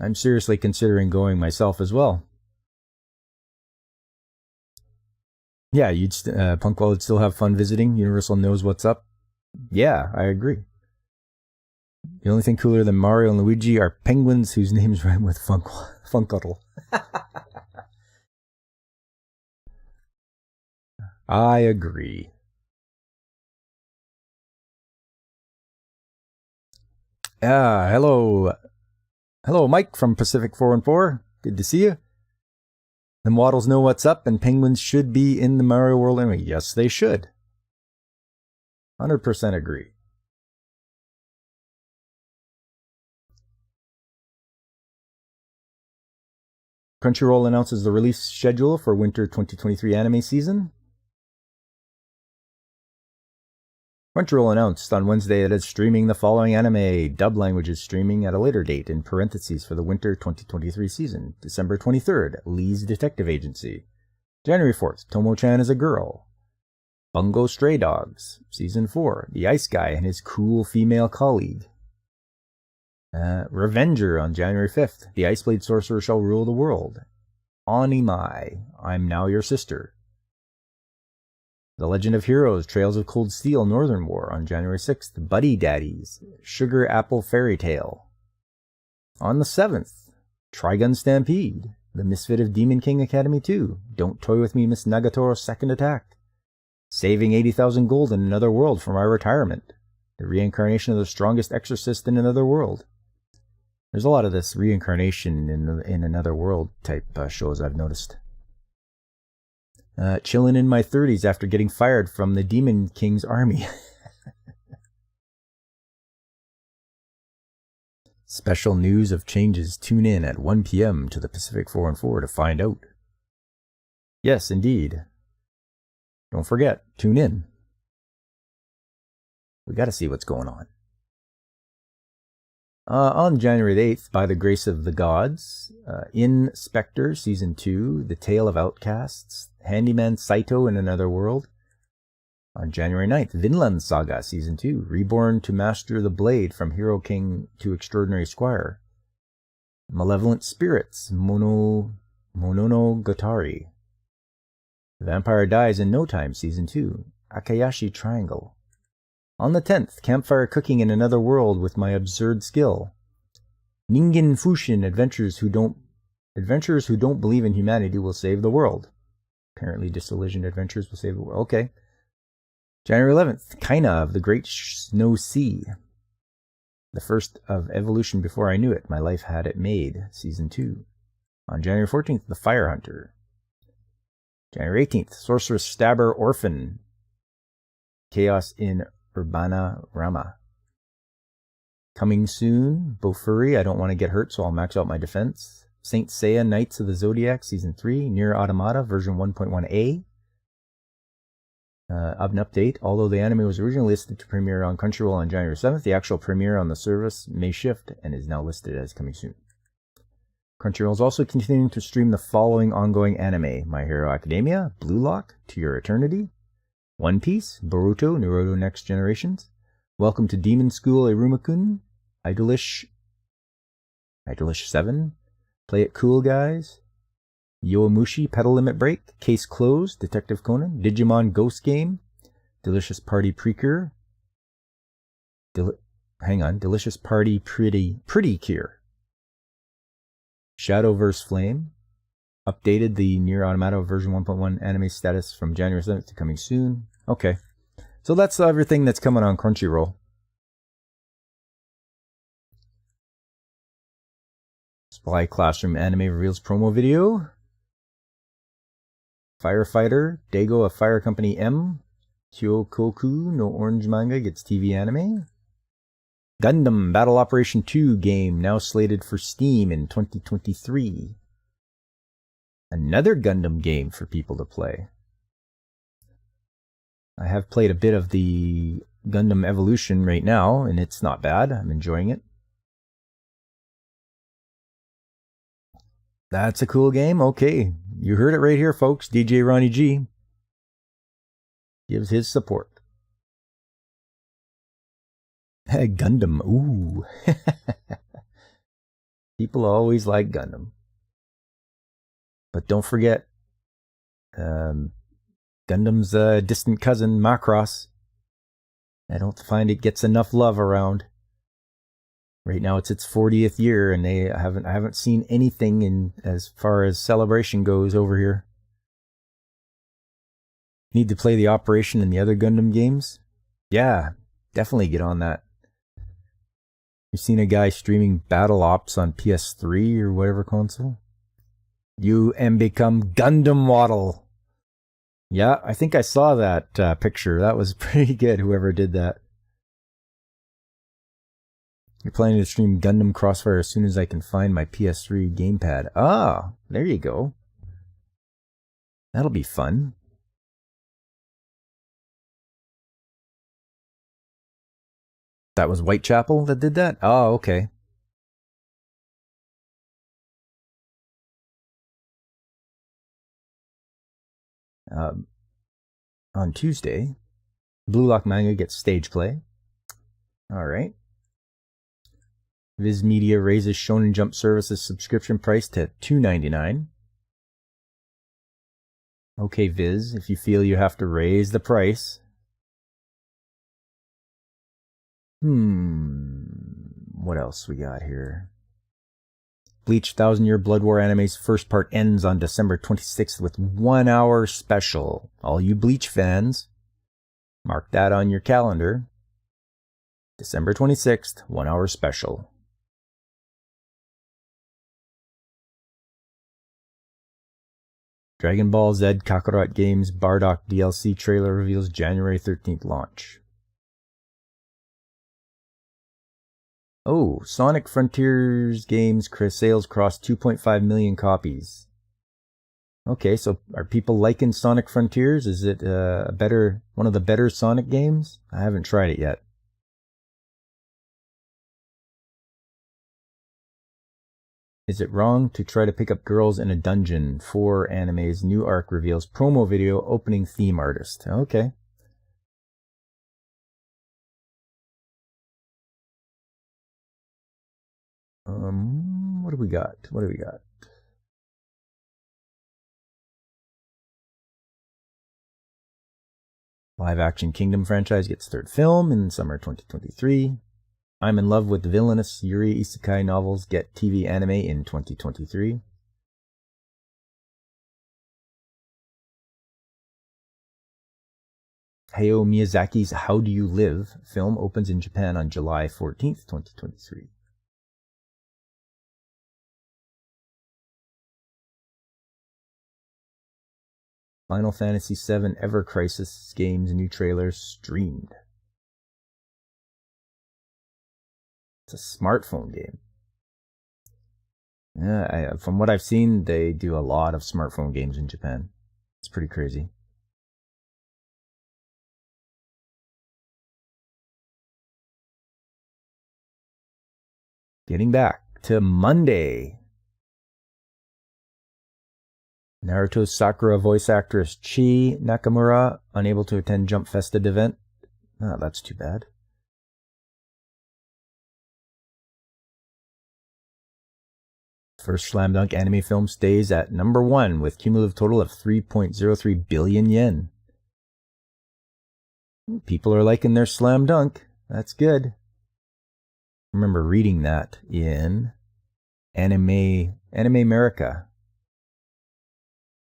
I'm seriously considering going myself as well. Yeah, Punkwell would still have fun visiting. Universal knows what's up. Yeah, I agree. The only thing cooler than Mario and Luigi are penguins whose names rhyme with Funkle. I agree. Hello, Mike from Pacific 414. Good to see you. Them waddles know what's up, and penguins should be in the Mario World anyway. Yes, they should. 100% agree. Crunchyroll announces the release schedule for winter 2023 anime season. Crunchyroll announced on Wednesday that it's streaming the following anime, dub languages streaming at a later date in parentheses for the winter 2023 season. December 23rd, Lee's Detective Agency. January 4th, Tomo-chan is a Girl. Bungo Stray Dogs, Season 4, The Ice Guy and His Cool Female Colleague. Revenger on January 5th, The Ice Blade Sorcerer Shall Rule the World. Onimai, I'm Now Your Sister. The Legend of Heroes, Trails of Cold Steel, Northern War on January 6th. Buddy Daddies, Sugar Apple Fairy Tale. On the 7th, Trigun Stampede, The Misfit of Demon King Academy 2, Don't Toy With Me Miss Nagatoro's Second Attack. Saving 80,000 gold in Another World for My Retirement. The Reincarnation of the Strongest Exorcist in Another World. There's a lot of this reincarnation in Another World type shows I've noticed. Chilling in my 30s after getting fired from the Demon King's army. Special news of changes. Tune in at 1 p.m. to the Pacific 414 to find out. Yes, indeed. Don't forget, tune in. We got to see what's going on. On January 8th, By the Grace of the Gods, Inspector Season 2, The Tale of Outcasts, Handyman Saito in Another World. On January 9th, Vinland Saga Season 2, Reborn to Master the Blade from Hero King to Extraordinary Squire. Malevolent Spirits, Mononogatari. The Vampire Dies in No Time Season 2, Akayashi Triangle. On the 10th, Campfire Cooking in Another World with My Absurd Skill. Ningen Fushin, Adventurers who don't believe in humanity will save the world. Apparently disillusioned adventurers will save the world. Okay. January 11th, Kaina of the Great Snow Sea. The first of Evolution Before I Knew It. My Life Had It Made, Season 2. On January 14th, The Fire Hunter. January 18th, Sorceress Stabber Orphan. Chaos in Urbana Rama. Coming soon, Bofuri, I Don't Want to Get Hurt, so I'll max out my defense. Saint Seiya Knights of the Zodiac Season 3, Nier Automata version 1.1a. An update, although the anime was originally listed to premiere on Crunchyroll on January 7th, the actual premiere on the service may shift and is now listed as coming soon. Crunchyroll is also continuing to stream the following ongoing anime: My Hero Academia, Blue Lock, To Your Eternity, One Piece, Boruto, Naruto Next Generations, Welcome to Demon School Iruma-kun, Idolish 7, Play It Cool Guys, Yowamushi Pedal Limit Break, Case Closed, Detective Conan, Digimon Ghost Game, Delicious Party Precure, Delicious Party Pretty Cure, Shadowverse Flame, updated the Nier Automata version 1.1 anime status from January 7th to coming soon. Okay. So that's everything that's coming on Crunchyroll. Spy Classroom Anime reveals promo video. Firefighter, Dago of Fire Company M. Kyokoku no Orange Manga gets TV anime. Gundam Battle Operation 2 game now slated for Steam in 2023. Another Gundam game for people to play. I have played a bit of the Gundam Evolution right now, and it's not bad. I'm enjoying it. That's a cool game. Okay, you heard it right here, folks. DJ Ronnie G gives his support. Gundam. Ooh. People always like Gundam. But don't forget, Gundam's distant cousin, Macross. I don't find it gets enough love around. Right now it's its 40th year, and I haven't seen anything in as far as celebration goes over here. Need to play the Operation and the other Gundam games? Yeah, definitely get on that. You've seen a guy streaming Battle Ops on PS3 or whatever console? You and become Gundam Waddle. Yeah, I think I saw that picture. That was pretty good, whoever did that. You're planning to stream Gundam Crossfire as soon as I can find my PS3 gamepad. Ah, there you go. That'll be fun. That was Whitechapel that did that? Oh, okay. On Tuesday, Blue Lock Manga gets stage play. Alright. Viz Media raises Shonen Jump Services subscription price to $2.99. Okay, Viz, if you feel you have to raise the price. What else we got here? Bleach 1000 Year Blood War anime's first part ends on December 26th with 1 hour special. All you Bleach fans, mark that on your calendar. December 26th, 1 hour special. Dragon Ball Z Kakarot Games Bardock DLC trailer reveals January 13th launch. Oh, Sonic Frontiers games sales crossed 2.5 million copies. Okay, so are people liking Sonic Frontiers? Is it one of the better Sonic games? I haven't tried it yet. Is it wrong to try to pick up girls in a dungeon? 4 anime's new arc reveals promo video opening theme artist. Okay. What do we got? Live action Kingdom franchise gets third film in summer 2023. I'm in love with the villainous Yuri Isekai novels get TV anime in 2023. Hayao Miyazaki's How Do You Live film opens in Japan on July 14th, 2023. Final Fantasy VII Ever Crisis game's new trailer streamed. It's a smartphone game. Yeah, from what I've seen, they do a lot of smartphone games in Japan. It's pretty crazy. Getting back to Monday. Naruto's Sakura voice actress Chi Nakamura unable to attend Jump Festa event. Oh, that's too bad. First Slam Dunk anime film stays at number 1 with cumulative total of 3.03 billion yen. People are liking their Slam Dunk. That's good. I remember reading that in Anime America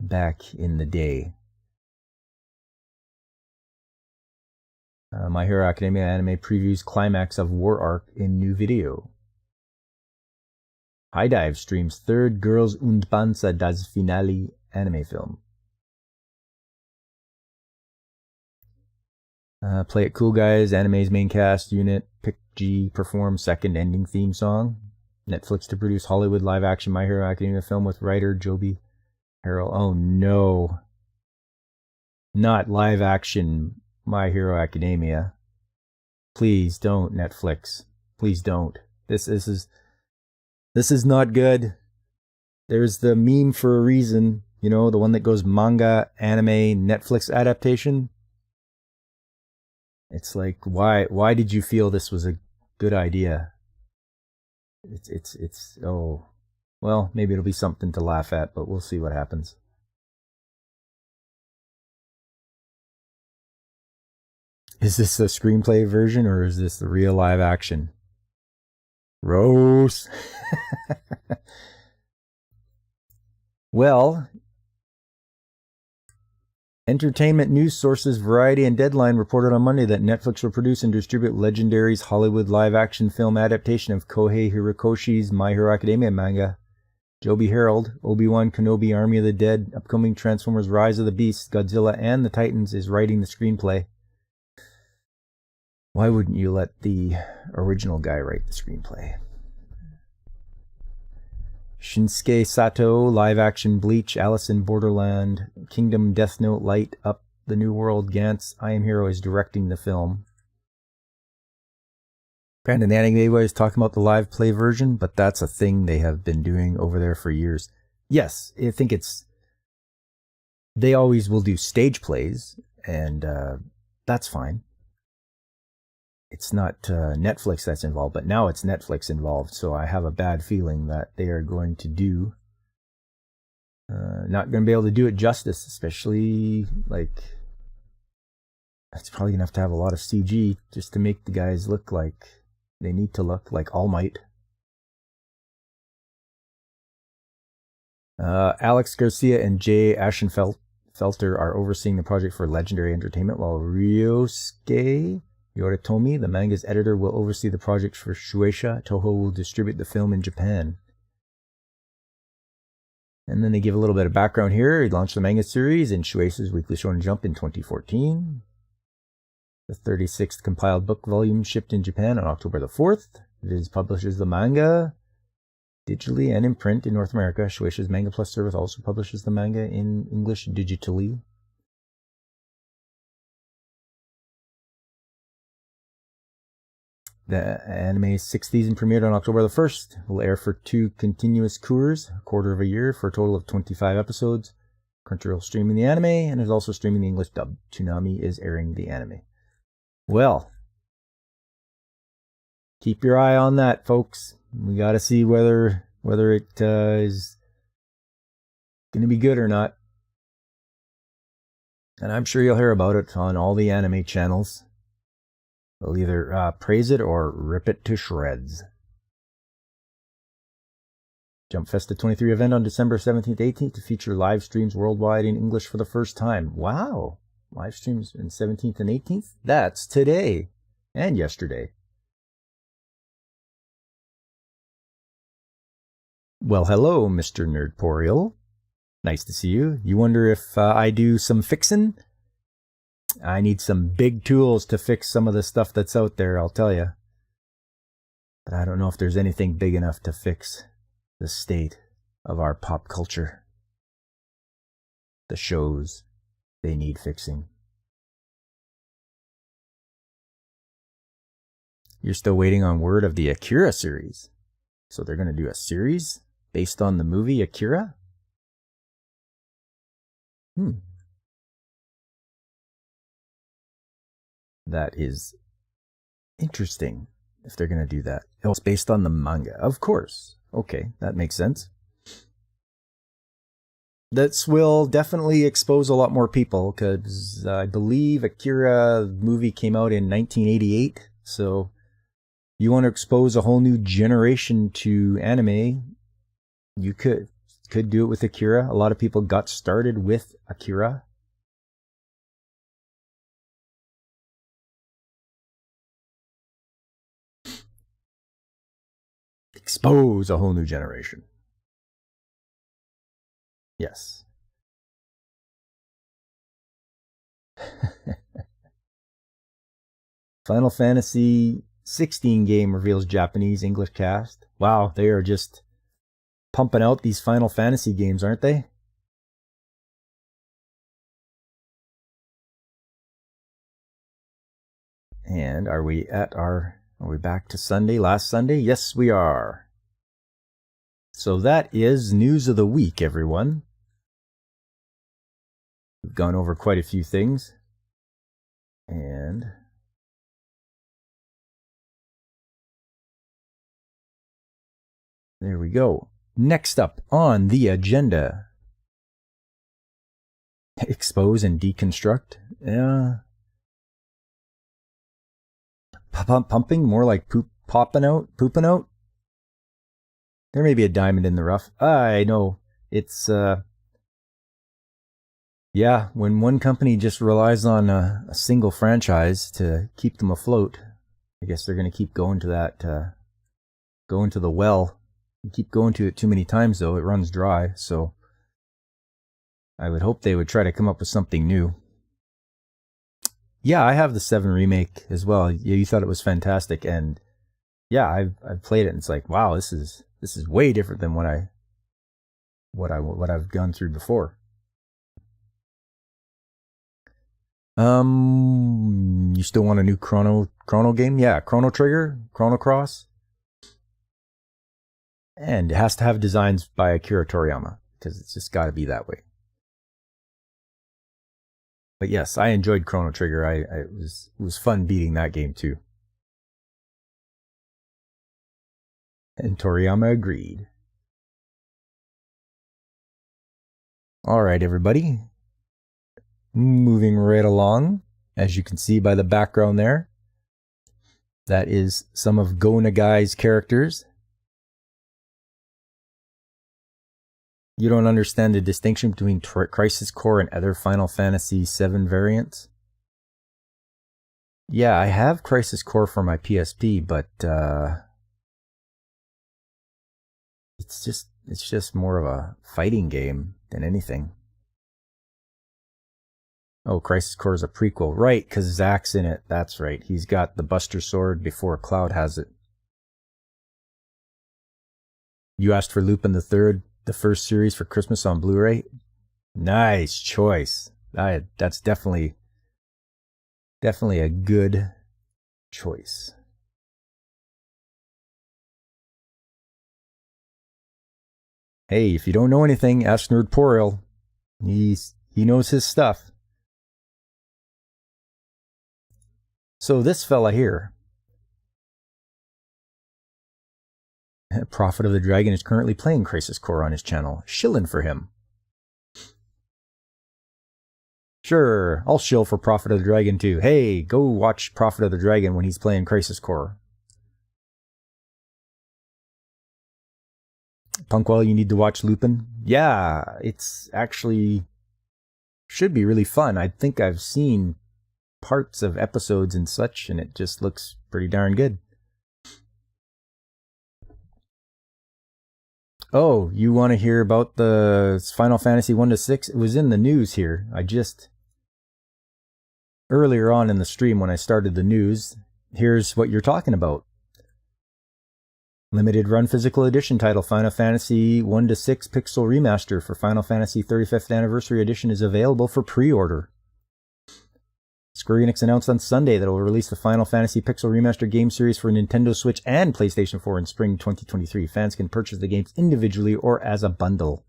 back in the day. My Hero Academia anime previews climax of War Arc in new video. High Dive streams third Girls und Panzer das Finale anime film. Play It Cool Guys, anime's main cast unit, Pick G performs second ending theme song. Netflix to produce Hollywood live-action My Hero Academia film with writer Joby Harold, oh no. Not live action My Hero Academia. Please don't, Netflix. Please don't. This is not good. There's the meme for a reason, you know, the one that goes manga, anime, Netflix adaptation. It's like, why did you feel this was a good idea? It's oh, well, maybe it'll be something to laugh at, but we'll see what happens. Is this the screenplay version or is this the real live action? Rose. Well, entertainment news sources Variety and Deadline reported on Monday that Netflix will produce and distribute Legendary's Hollywood live-action film adaptation of Kohei Hirokoshi's My Hero Academia manga. Joby Harold, Obi-Wan Kenobi, Army of the Dead, upcoming Transformers Rise of the Beasts, Godzilla, and the Titans is writing the screenplay. Why wouldn't you let the original guy write the screenplay? Shinsuke Sato, live-action Bleach, Alice in Borderland, Kingdom, Death Note, Light Up, The New World, Gantz, I Am Hero is directing the film. Granted, the Anime Boy is talking about the live play version, but that's a thing they have been doing over there for years. Yes, I think they always will do stage plays, and that's fine. It's not Netflix that's involved, but now it's Netflix involved, so I have a bad feeling that they are going to do, not going to be able to do it justice, especially, like, it's probably going to have a lot of CG just to make the guys look like they need to look like All Might. Alex Garcia and Jay Ashenfelter are overseeing the project for Legendary Entertainment, while Ryosuke Yoritomi, the manga's editor, will oversee the project for Shueisha. Toho will distribute the film in Japan. And then they give a little bit of background here. He launched the manga series in Shueisha's Weekly Shonen Jump in 2014. The 36th compiled book volume shipped in Japan on October the 4th. Viz publishes the manga digitally and in print in North America. Shueisha's Manga Plus service also publishes the manga in English digitally. The anime's sixth season premiered on October the 1st. It will air for 2 continuous cours, a quarter of a year, for a total of 25 episodes. Crunchyroll streaming the anime and is also streaming the English dub. Toonami is airing the anime. Well, keep your eye on that, folks. We got to see whether it is going to be good or not. And I'm sure you'll hear about it on all the anime channels. They'll either praise it or rip it to shreds. Jump Festa 23 event on December 17th, 18th to feature live streams worldwide in English for the first time. Wow! Live streams on 17th and 18th? That's today and yesterday. Well, hello, Mr. Nerdporial. Nice to see you. You wonder if I do some fixin'? I need some big tools to fix some of the stuff that's out there, I'll tell you. But I don't know if there's anything big enough to fix the state of our pop culture. The shows, they need fixing. You're still waiting on word of the Akira series. So they're going to do a series based on the movie Akira? That is interesting if they're going to do that. Oh, it's based on the manga. Of course. Okay, that makes sense. That will definitely expose a lot more people because I believe Akira movie came out in 1988. So you want to expose a whole new generation to anime, you could do it with Akira. A lot of people got started with Akira. Expose a whole new generation. Yes. Final Fantasy 16 game reveals Japanese English cast. Wow, they are just pumping out these Final Fantasy games, aren't they? And are we back to Sunday, last Sunday? Yes, we are. So that is news of the week, everyone. We've gone over quite a few things. And there we go. Next up on the agenda, expose and deconstruct. Pumping, more like pooping out. There may be a diamond in the rough. I know. It's, yeah, when one company just relies on a single franchise to keep them afloat, I guess they're going to keep going to that, going to the well. You keep going to it too many times, though, it runs dry, so I would hope they would try to come up with something new. Yeah, I have the 7 remake as well. Yeah, you thought it was fantastic, and yeah, I've played it, and it's like, wow, this is way different than what I've gone through before. You still want a new Chrono game? Yeah, Chrono Trigger, Chrono Cross. And it has to have designs by Akira Toriyama, because it's just got to be that way. But yes, I enjoyed Chrono Trigger. It was fun beating that game too. And Toriyama agreed. Alright, everybody. Moving right along. As you can see by the background there, that is some of Go Nagai's characters. You don't understand the distinction between Crisis Core and other Final Fantasy VII variants? Yeah, I have Crisis Core for my PSP, but it's just more of a fighting game than anything. Oh, Crisis Core is a prequel. Right, because Zack's in it. That's right. He's got the Buster Sword before Cloud has it. You asked for Lupin the Third, the first series, for Christmas on Blu-ray? Nice choice. That's definitely a good choice. Hey, if you don't know anything, ask Nerdporial. He knows his stuff. So this fella here, Prophet of the Dragon, is currently playing Crisis Core on his channel. Shillin' for him. Sure, I'll shill for Prophet of the Dragon too. Hey, go watch Prophet of the Dragon when he's playing Crisis Core. Punkwell, you need to watch Lupin? Yeah, it's actually should be really fun. I think I've seen parts of episodes and such, and it just looks pretty darn good. Oh, you want to hear about the Final Fantasy 1-6? It was in the news here. Earlier on in the stream when I started the news, here's what you're talking about. Limited run physical edition title Final Fantasy 1-6 Pixel Remaster for Final Fantasy 35th Anniversary Edition is available for pre-order. Square Enix announced on Sunday that it will release the Final Fantasy Pixel Remaster game series for Nintendo Switch and PlayStation 4 in spring 2023. Fans can purchase the games individually or as a bundle.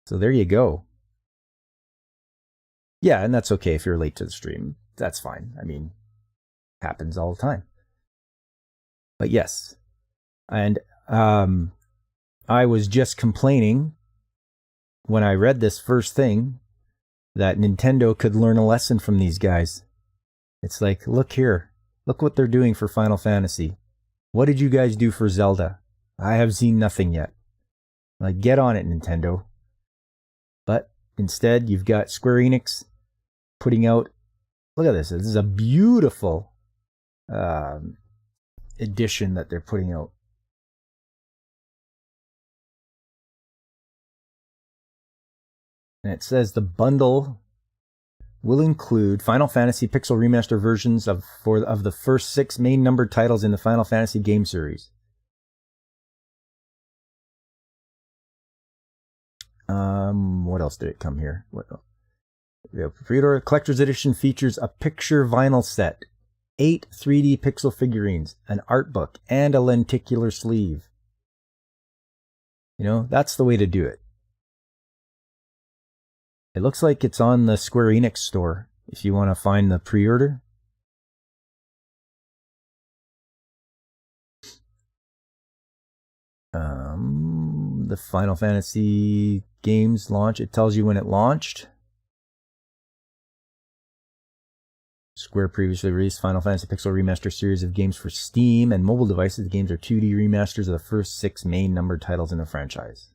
So there you go. Yeah, and that's okay if you're late to the stream. That's fine. I mean, happens all the time. But yes. And I was just complaining when I read this first thing that Nintendo could learn a lesson from these guys. It's like, look here. Look what they're doing for Final Fantasy. What did you guys do for Zelda? I have seen nothing yet. Like, get on it, Nintendo. But instead, you've got Square Enix putting out... Look at this. This is a beautiful edition that they're putting out. And it says the bundle will include Final Fantasy Pixel Remaster versions of the first 6 main numbered titles in the Final Fantasy game series. What else did it come here? The pre-order collector's edition features a picture vinyl set 8 3D pixel figurines, an art book, and a lenticular sleeve. You know, that's the way to do it. It looks like it's on the Square Enix store if you want to find the pre-order. The Final Fantasy games launch, it tells you when it launched. Square previously released Final Fantasy Pixel Remaster series of games for Steam and mobile devices. The games are 2D remasters of the first 6 main numbered titles in the franchise.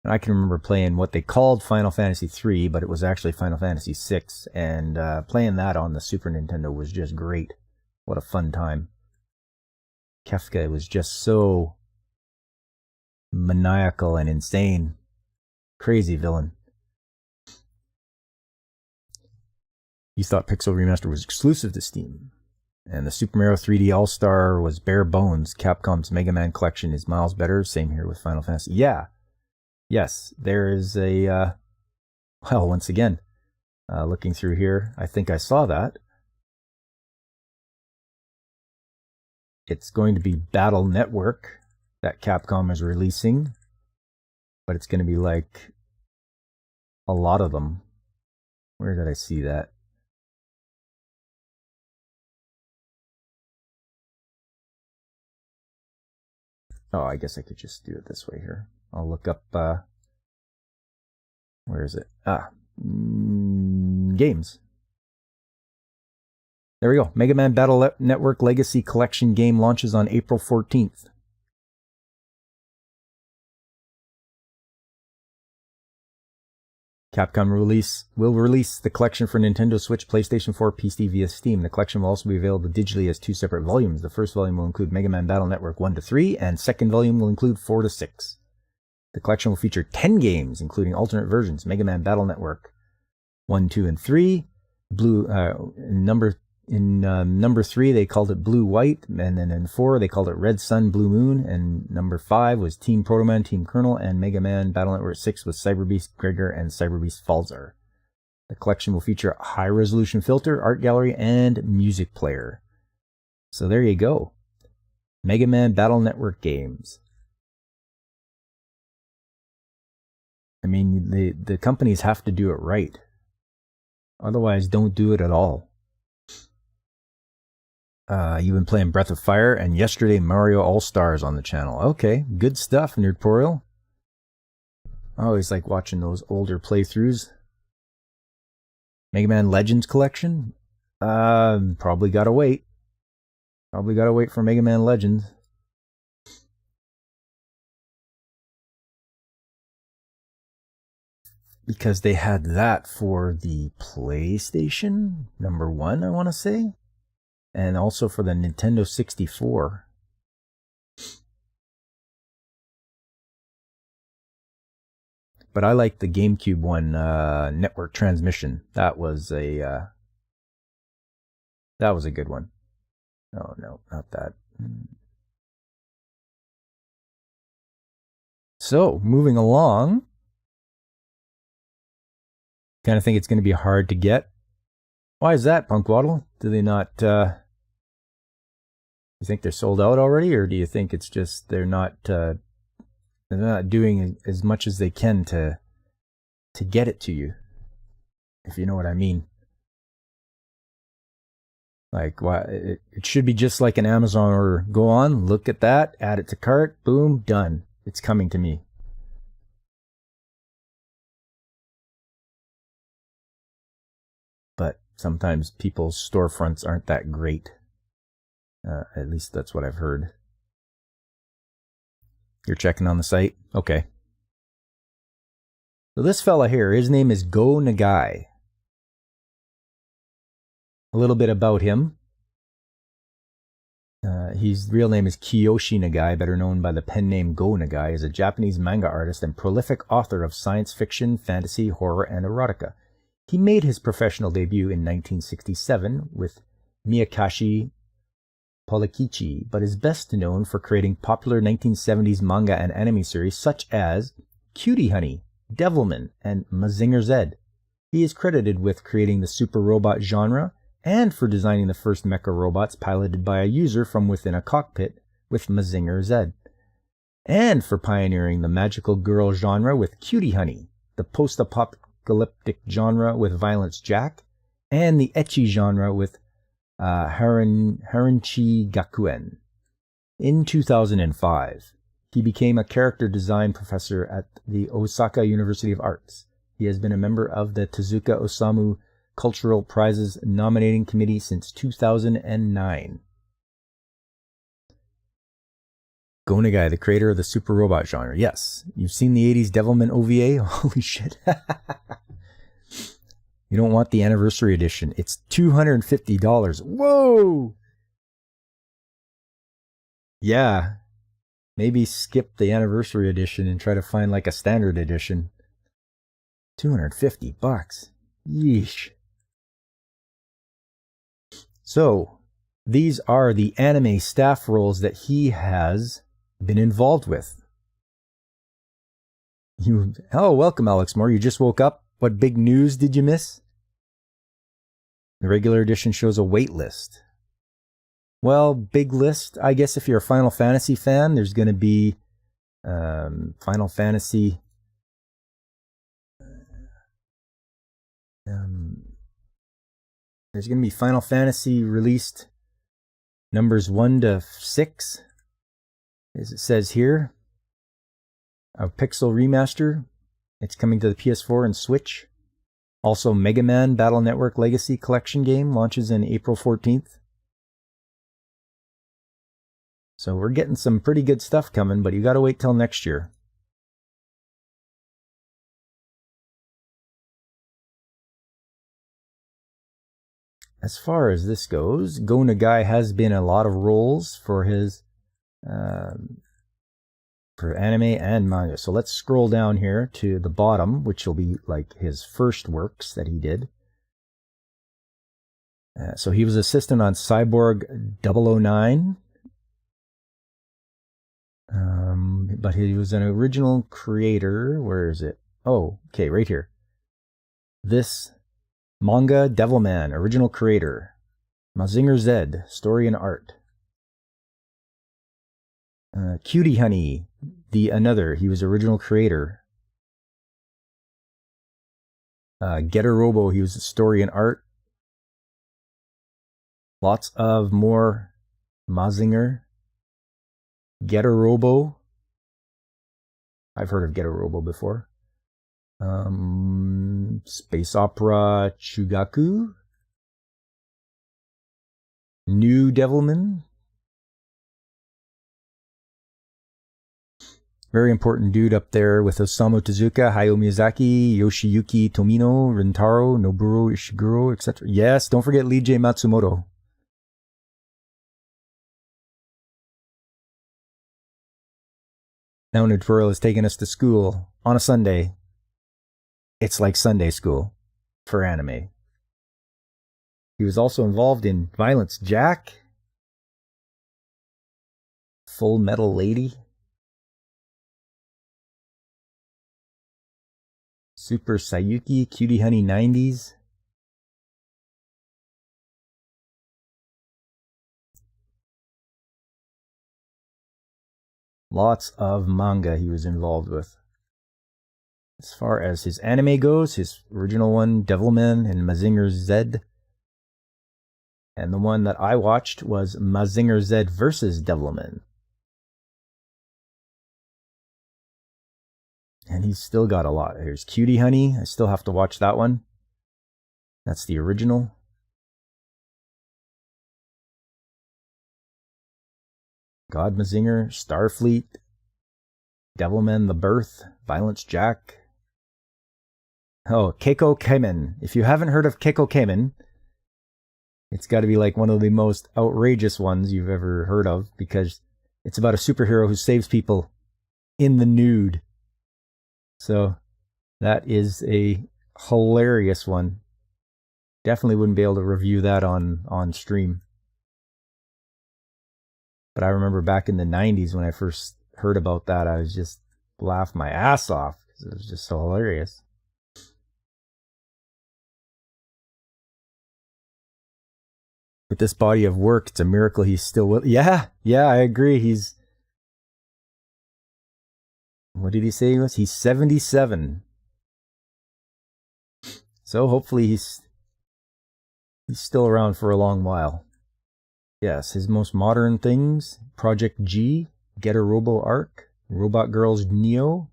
And I can remember playing what they called Final Fantasy 3, but it was actually Final Fantasy 6, and playing that on the Super Nintendo was just great. What a fun time. Kefka was just so maniacal and insane. Crazy villain. You thought Pixel Remaster was exclusive to Steam. And the Super Mario 3D All-Star was bare bones. Capcom's Mega Man collection is miles better. Same here with Final Fantasy. Yeah. Yes, there is a... well, once again, looking through here, I think I saw that. It's going to be Battle Network that Capcom is releasing. But it's going to be like a lot of them. Where did I see that? Oh, I guess I could just do it this way here. I'll look up, where is it? Games. There we go. Mega Man Battle Network Legacy Collection game launches on April 14th. Capcom will release the collection for Nintendo Switch, PlayStation 4, PC via Steam. The collection will also be available digitally as 2 separate volumes. The first volume will include Mega Man Battle Network 1 to 3, and second volume will include 4 to 6. The collection will feature 10 games, including alternate versions: Mega Man Battle Network 1, 2, and 3. Number 3 they called it Blue White, and then in 4 they called it Red Sun Blue Moon, and number 5 was Team Proto Man, Team Colonel, and Mega Man Battle Network 6 was Cyber Beast Gregor and Cyber Beast Falzar. The collection will feature a high resolution filter, art gallery, and music player. So there you go. Mega Man Battle Network games. I mean, the companies have to do it right. Otherwise, don't do it at all. You've been playing Breath of Fire, and yesterday Mario All-Stars on the channel. Okay, good stuff, Nerdporial. I always like watching those older playthroughs. Mega Man Legends collection? Probably gotta wait. Probably gotta wait for Mega Man Legends. Because they had that for the PlayStation, number 1, I want to say. And also for the Nintendo 64. But I like the GameCube one, Network Transmission. That was a good one. Oh no, not that. So, moving along. Kind of think it's going to be hard to get. Why is that, Punkwaddle? Do they not, you think they're sold out already, or do you think it's just they're not doing as much as they can to get it to you, if you know what I mean? Like, why it should be just like an Amazon order. Go on, look at that, add it to cart, boom, done. It's coming to me. But sometimes people's storefronts aren't that great. At least that's what I've heard. You're checking on the site? Okay. So this fella here, his name is Go Nagai. A little bit about him. His real name is Kiyoshi Nagai, better known by the pen name Go Nagai, is a Japanese manga artist and prolific author of science fiction, fantasy, horror, and erotica. He made his professional debut in 1967 with Miyakashi Polikichi, but is best known for creating popular 1970s manga and anime series such as Cutie Honey, Devilman, and Mazinger Z. He is credited with creating the super robot genre and for designing the first mecha robots piloted by a user from within a cockpit with Mazinger Z, and for pioneering the magical girl genre with Cutie Honey, the post-apocalyptic genre with Violence Jack, and the ecchi genre with Harenchi Gakuen. In 2005, he became a character design professor at the Osaka University of Arts. He has been a member of the Tezuka Osamu Cultural Prizes nominating committee since 2009. Go Nagai, the creator of the super robot genre. Yes, you've seen the 80s Devilman OVA? Holy shit. You don't want the anniversary edition. It's $250. Whoa! Yeah. Maybe skip the anniversary edition and try to find like a standard edition. $250. Yeesh. So, these are the anime staff roles that he has been involved with. Oh, welcome, Alex Moore. You just woke up? What big news did you miss? The regular edition shows a wait list. Well, big list. I guess if you're a Final Fantasy fan, there's going to be Final Fantasy. There's going to be Final Fantasy released numbers 1 to 6, as it says here. A Pixel Remaster. It's coming to the PS4 and Switch. Also, Mega Man Battle Network Legacy Collection game launches in April 14th. So we're getting some pretty good stuff coming, but you gotta wait till next year. As far as this goes, Go Nagai has been a lot of roles for his for anime and manga. So let's scroll down here to the bottom, which will be like his first works that he did. So he was assistant on Cyborg 009. But he was an original creator. Where is it? Oh, okay, right here. This manga, Devilman, original creator. Mazinger Z, story and art. Cutie Honey, he was original creator. Getter Robo, he was story and art. Lots of more Mazinger. Getter Robo. I've heard of Getter Robo before. Space Opera Chugaku. New Devilman. Very important dude up there with Osamu Tezuka, Hayao Miyazaki, Yoshiyuki Tomino, Rintaro, Noboru Ishiguro, etc. Yes, don't forget Lee J. Matsumoto. Now an tutorial is taking us to school on a Sunday. It's like Sunday school for anime. He was also involved in Violence Jack, Full Metal Lady, Super Sayuki, Cutie Honey 90s. Lots of manga he was involved with. As far as his anime goes, his original one, Devilman and Mazinger Z. And the one that I watched was Mazinger Z versus Devilman. And he's still got a lot. Here's Cutie Honey. I still have to watch that one. That's the original. God Mazinger, Starfleet, Devilman the Birth, Violence Jack. Oh, Keiko Kemen. If you haven't heard of Keiko Kemen, it's got to be like one of the most outrageous ones you've ever heard of, because it's about a superhero who saves people in the nude. So that is a hilarious one. Definitely wouldn't be able to review that on stream. But I remember back in the 90s when I first heard about that, I was just laughed my ass off because it was just so hilarious. with this body of work, it's a miracle he's still yeah, I agree. What did he say he was? He's 77. So hopefully he's still around for a long while. Yes, his most modern things: Project G, Getter Robo Arc, Robot Girls Neo,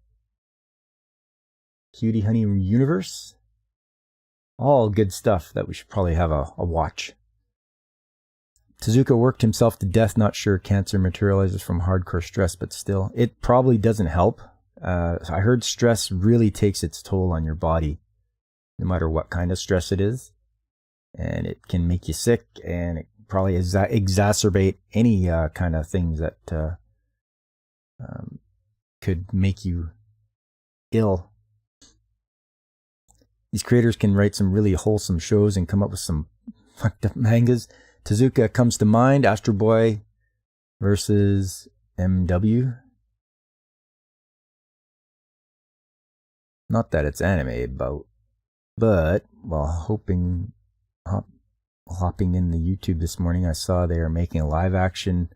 Cutie Honey Universe. All good stuff that we should probably have a watch. Tezuka worked himself to death, not sure cancer materializes from hardcore stress, but still, it probably doesn't help. I heard stress really takes its toll on your body, no matter what kind of stress it is. And it can make you sick, and it probably exacerbate any kind of things that could make you ill. These creators can write some really wholesome shows and come up with some fucked up mangas. Tezuka comes to mind: Astro Boy versus MW. Not that it's anime about, but while hopping in the YouTube this morning, I saw they are making a live-action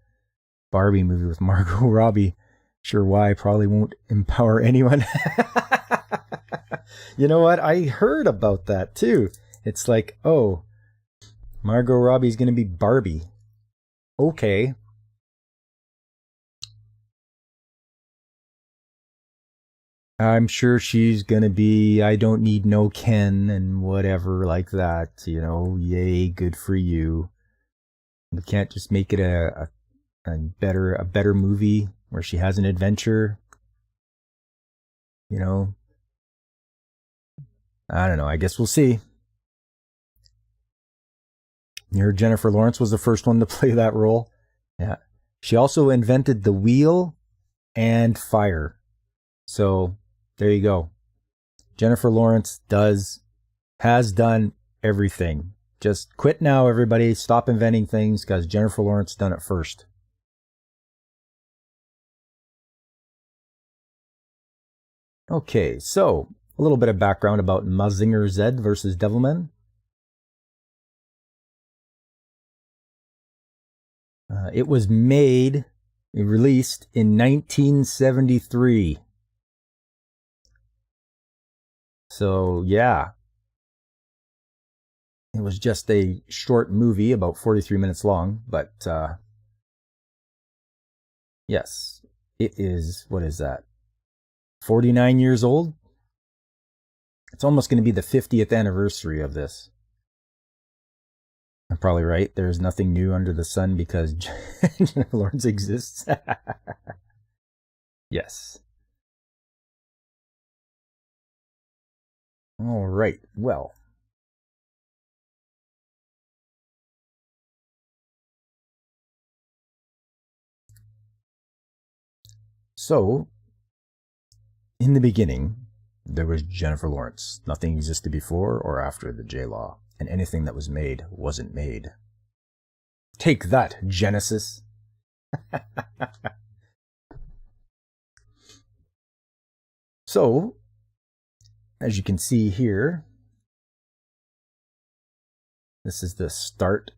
Barbie movie with Margot Robbie. Sure why, probably won't empower anyone. You know what? I heard about that too. It's like, oh, Margot Robbie's going to be Barbie. Okay. I'm sure she's going to be, I don't need no Ken and whatever like that. You know, yay, good for you. You can't just make it a better movie where she has an adventure. You know, I don't know. I guess we'll see. You heard Jennifer Lawrence was the first one to play that role. Yeah. She also invented the wheel and fire. So there you go. Jennifer Lawrence has done everything. Just quit now, everybody. Stop inventing things, because Jennifer Lawrence done it first. Okay, so a little bit of background about Mazinger Z versus Devilman. It was released in 1973. So, yeah. It was just a short movie, about 43 minutes long, but yes, it is, what is that? 49 years old? It's almost going to be the 50th anniversary of this. I'm probably right. There's nothing new under the sun because Jennifer Lawrence exists. Yes. All right. Well. So, in the beginning, there was Jennifer Lawrence. Nothing existed before or after the J-Law, and anything that was made wasn't made. Take that, Genesis! So, as you can see here, this is the start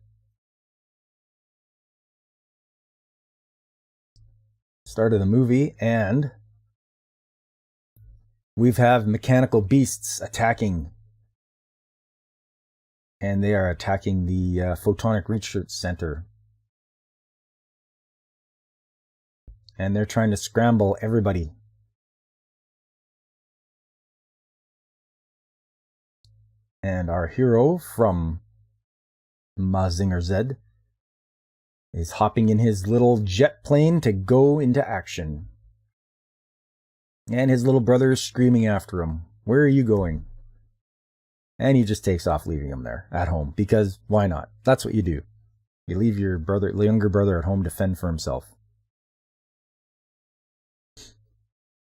of the movie, and we've have mechanical beasts attacking, and they are attacking the Photonic Research Center, and they're trying to scramble everybody. And our hero from Mazinger Z is hopping in his little jet plane to go into action. And his little brother is screaming after him, "Where are you going?" And he just takes off, leaving him there at home, because why not? That's what you do. You leave your younger brother at home to fend for himself.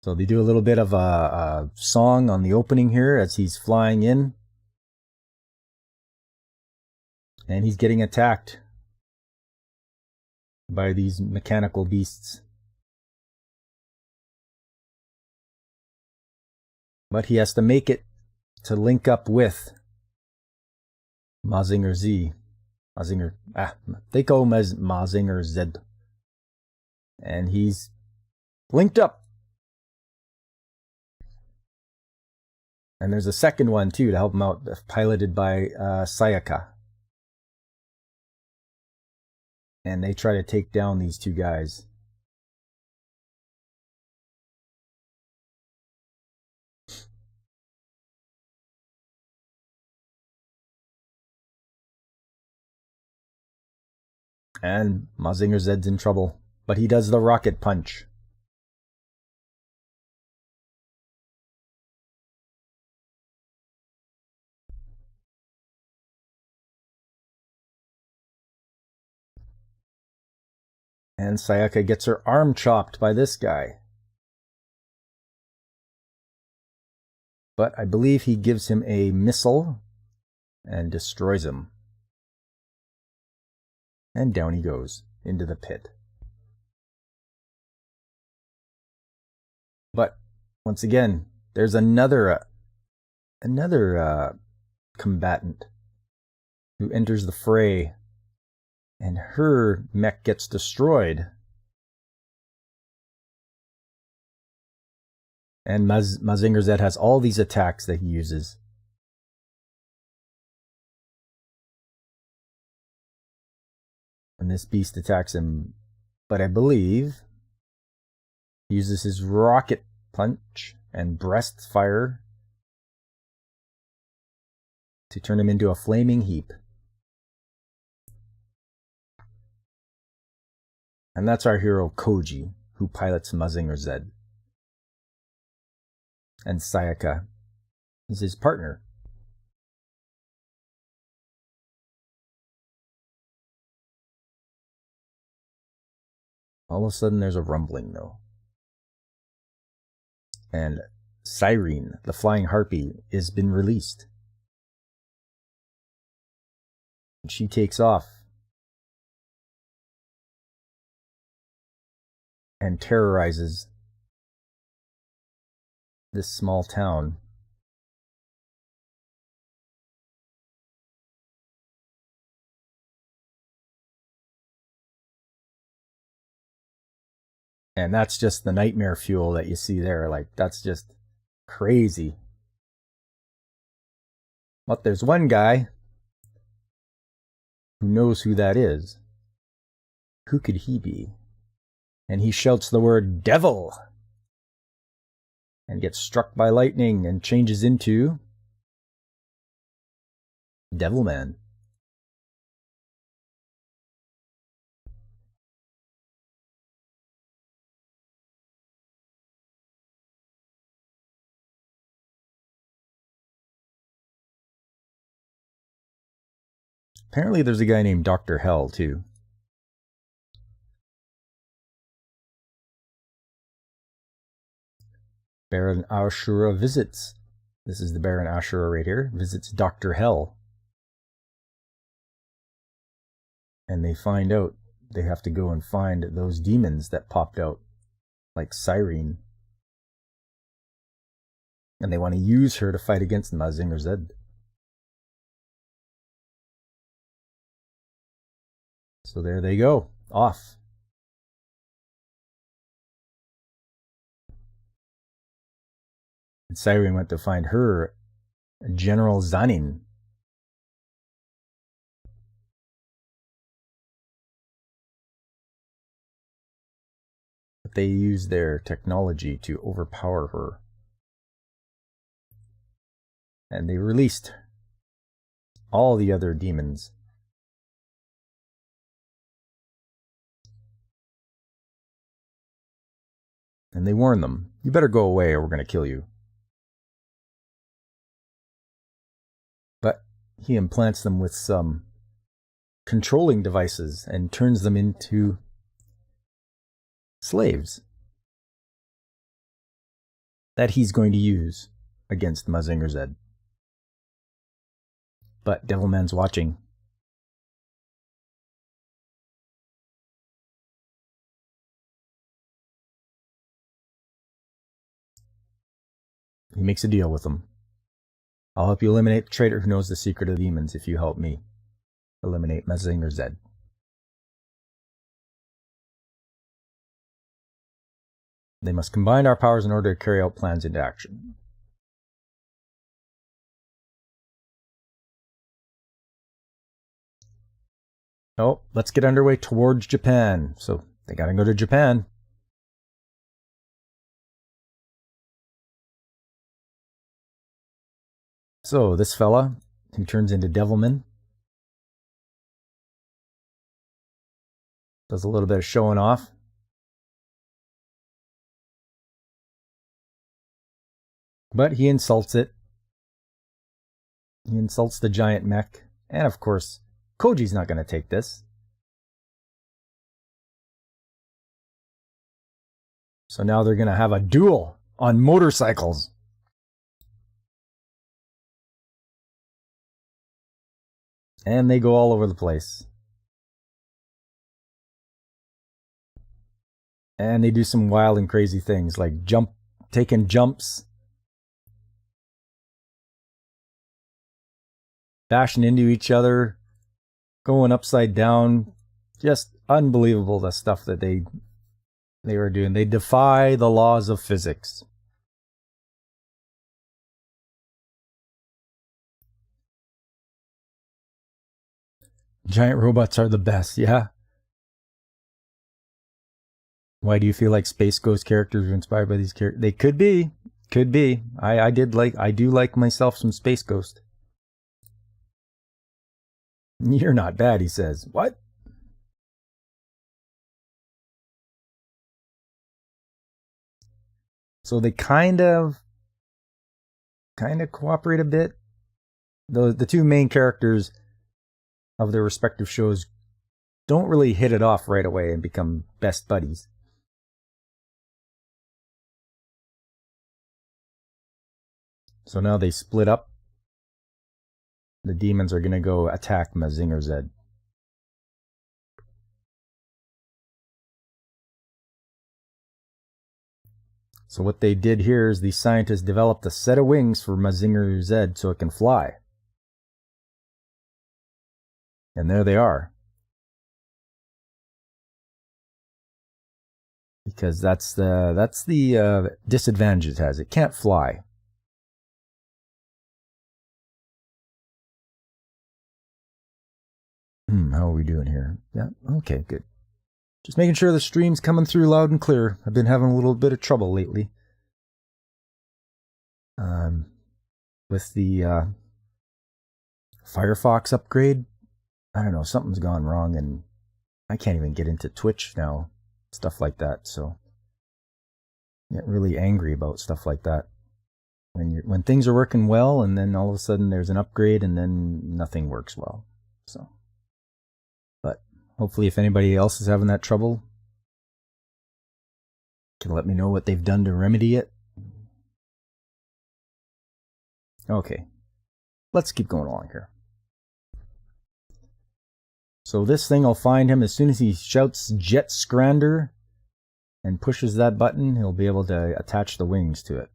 So they do a little bit of a song on the opening here as he's flying in. And he's getting attacked by these mechanical beasts. But he has to make it to link up with Mazinger Z. They call him as Mazinger Z. And he's linked up. And there's a second one too to help him out, piloted by Sayaka. And they try to take down these two guys. And Mazinger Z's in trouble, but he does the rocket punch. And Sayaka gets her arm chopped by this guy. But I believe he gives him a missile and destroys him. And down he goes into the pit. But once again, there's another combatant who enters the fray, and her mech gets destroyed. And Mazinger Z has all these attacks that he uses. And this beast attacks him, but I believe he uses his rocket punch and breast fire to turn him into a flaming heap. And that's our hero Koji, who pilots Mazinger Z. And Sayaka is his partner. All of a sudden there's a rumbling though. And Cyrene, the flying harpy, has been released. And she takes off and terrorizes this small town. And that's just the nightmare fuel that you see there. Like, that's just crazy. But there's one guy who knows who that is. Who could he be? And he shouts the word devil and gets struck by lightning and changes into Devilman. Apparently there's a guy named Dr. Hell too. Baron Ashura visits. This is the Baron Ashura right here. Visits Dr. Hell. And they find out they have to go and find those demons that popped out, like Cyrene. And they want to use her to fight against Mazinger Z. So there they go, off. And Cyrene went to find her General Zanin. But they used their technology to overpower her. And they released all the other demons. And they warn them, you better go away or we're going to kill you. But he implants them with some controlling devices and turns them into slaves that he's going to use against Mazinger Z. But Devilman's watching. He makes a deal with them. I'll help you eliminate the traitor who knows the secret of the demons if you help me. eliminate Mazinger Z. They must combine our powers in order to carry out plans into action. Oh, let's get underway towards Japan. So they gotta go to Japan. So this fella, he turns into Devilman. Does a little bit of showing off. But he insults it. He insults the giant mech. And of course, Koji's not going to take this. So now they're going to have a duel on motorcycles. And they go all over the place. And they do some wild and crazy things like taking jumps, bashing into each other, going upside down. Just unbelievable, the stuff that they were doing. They defy the laws of physics. Giant robots are the best, yeah. Why do you feel like Space Ghost characters are inspired by these characters? They could be. Could be. I do like myself some Space Ghost. You're not bad, he says. What? So they kind of cooperate a bit. The two main characters of their respective shows don't really hit it off right away and become best buddies. So now they split up. The demons are going to go attack Mazinger Z. So what they did here is these scientists developed a set of wings for Mazinger Z so it can fly. And there they are. Because that's the disadvantage it has. It can't fly. How are we doing here? Yeah, okay, good. Just making sure the stream's coming through loud and clear. I've been having a little bit of trouble lately. With the Firefox upgrade. I don't know, something's gone wrong and I can't even get into Twitch now. Stuff like that, so I get really angry about stuff like that. When things are working well and then all of a sudden there's an upgrade and then nothing works well. So, but hopefully if anybody else is having that trouble, can let me know what they've done to remedy it. Okay, let's keep going along here. So this thing will find him as soon as he shouts Jet Scrander and pushes that button, he'll be able to attach the wings to it.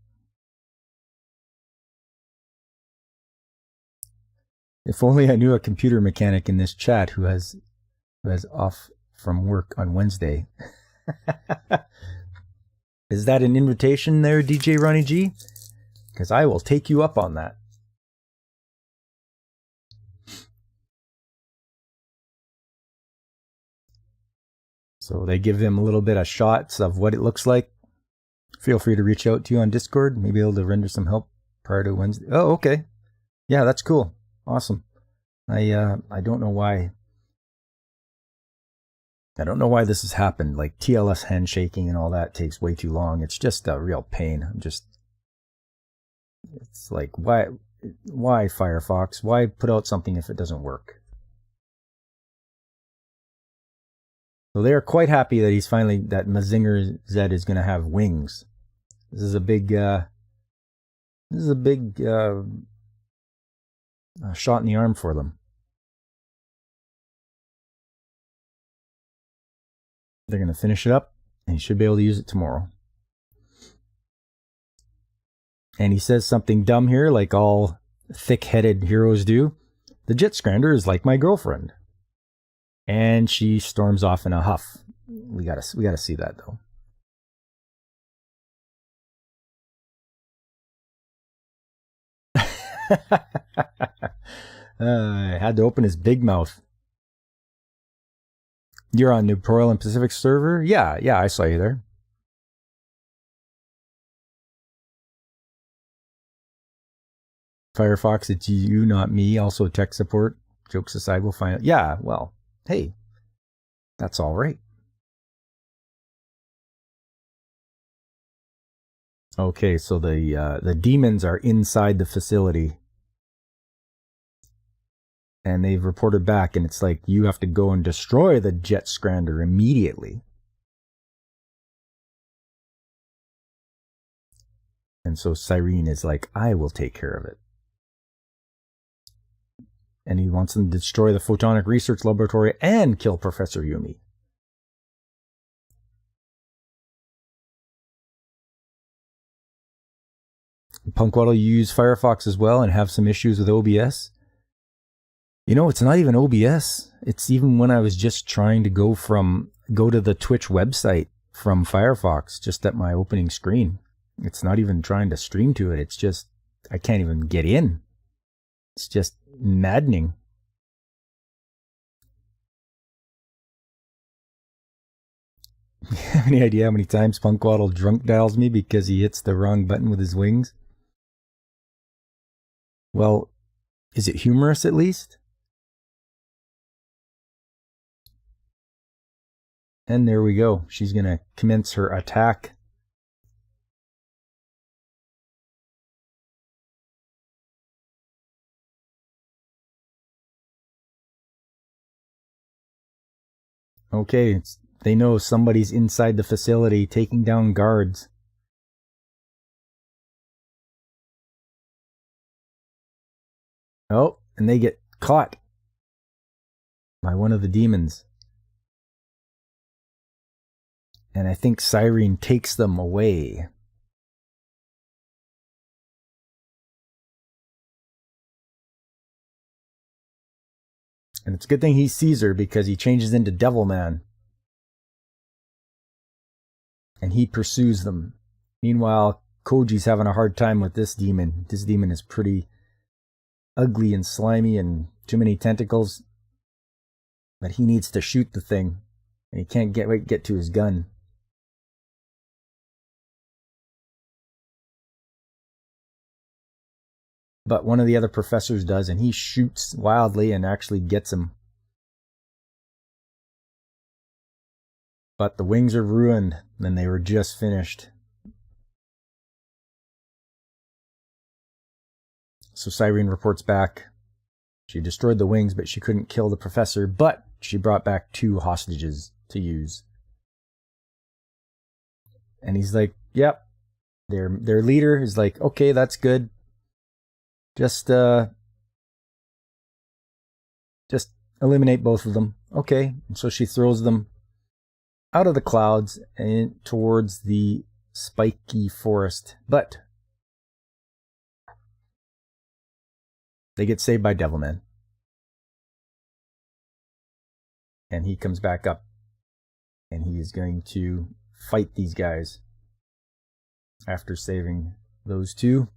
If only I knew a computer mechanic in this chat who has off from work on Wednesday. Is that an invitation there, DJ Ronnie G? Because I will take you up on that. So they give him a little bit of shots of what it looks like. Feel free to reach out to you on Discord. Maybe able to render some help prior to Wednesday. Oh, okay. Yeah, that's cool. Awesome. I don't know why. I don't know why this has happened. Like TLS handshaking and all that takes way too long. It's just a real pain. It's like, why Firefox? Why put out something if it doesn't work? So they are quite happy that that Mazinger Z is going to have wings. This is a big shot in the arm for them. They're going to finish it up, and he should be able to use it tomorrow. And he says something dumb here, like all thick-headed heroes do. The jet scrander is like my girlfriend. And she storms off in a huff. We gotta see that though. I had to open his big mouth. You're on New Royal and Pacific server? Yeah, I saw you there. Firefox, it's you, not me. Also tech support. Jokes aside, we'll find out. Yeah, well, hey, that's all right. Okay, so the demons are inside the facility. And they've reported back, and it's like, you have to go and destroy the jet scrander immediately. And so Cyrene is like, I will take care of it. And he wants them to destroy the Photonic Research Laboratory and kill Professor Yumi. Punkwaddle, you use Firefox as well and have some issues with OBS? You know, it's not even OBS. It's even when I was just trying to go to the Twitch website from Firefox, just at my opening screen. It's not even trying to stream to it. It's just, I can't even get in. It's just maddening. You have any idea how many times Punkwaddle drunk dials me because he hits the wrong button with his wings? Well, is it humorous at least? And there we go. She's going to commence her attack. Okay, they know somebody's inside the facility taking down guards. Oh, and they get caught by one of the demons. And I think Cyrene takes them away. And it's a good thing he sees her because he changes into Devilman. And he pursues them. Meanwhile, Koji's having a hard time with this demon. This demon is pretty ugly and slimy and too many tentacles. But he needs to shoot the thing. And he can't get to his gun. But one of the other professors does, and he shoots wildly and actually gets him. But the wings are ruined, and they were just finished. So Cyrene reports back. She destroyed the wings, but she couldn't kill the professor, but she brought back 2 hostages to use. And he's like, yep. Their leader is like, okay, that's good. Just eliminate both of them. Okay. And so she throws them out of the clouds and towards the spiky forest. But they get saved by Devilman. And he comes back up. And he is going to fight these guys after saving those 2.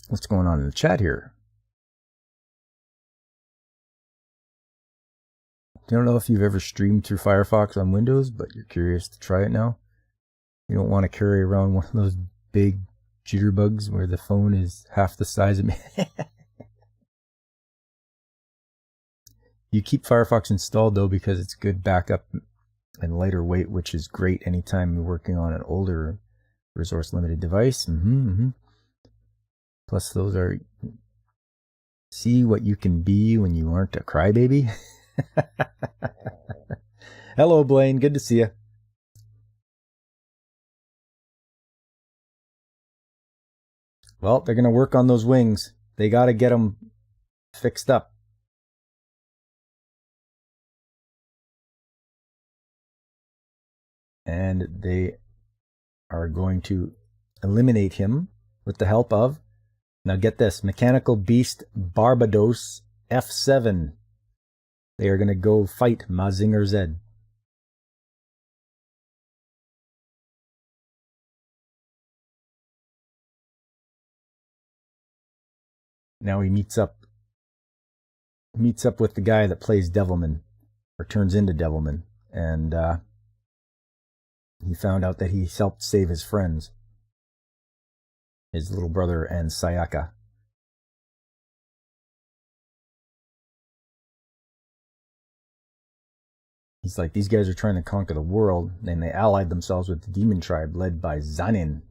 What's going on in the chat here? I don't know if you've ever streamed through Firefox on Windows, but you're curious to try it now. You don't want to carry around one of those big jitterbugs where the phone is half the size of me. You keep Firefox installed though because it's good backup and lighter weight, which is great anytime you're working on an older resource limited device. Plus those are, see what you can be when you aren't a crybaby. Hello Blaine, good to see you. Well, they're going to work on those wings. They got to get them fixed up. And they are going to eliminate him with the help of, now get this, Mechanical Beast Barbados F7. They are going to go fight Mazinger Z. Now he meets up with the guy that plays Devilman, or turns into Devilman, and he found out that he helped save his friends, his little brother and Sayaka. He's like, these guys are trying to conquer the world, and they allied themselves with the demon tribe led by Zanin.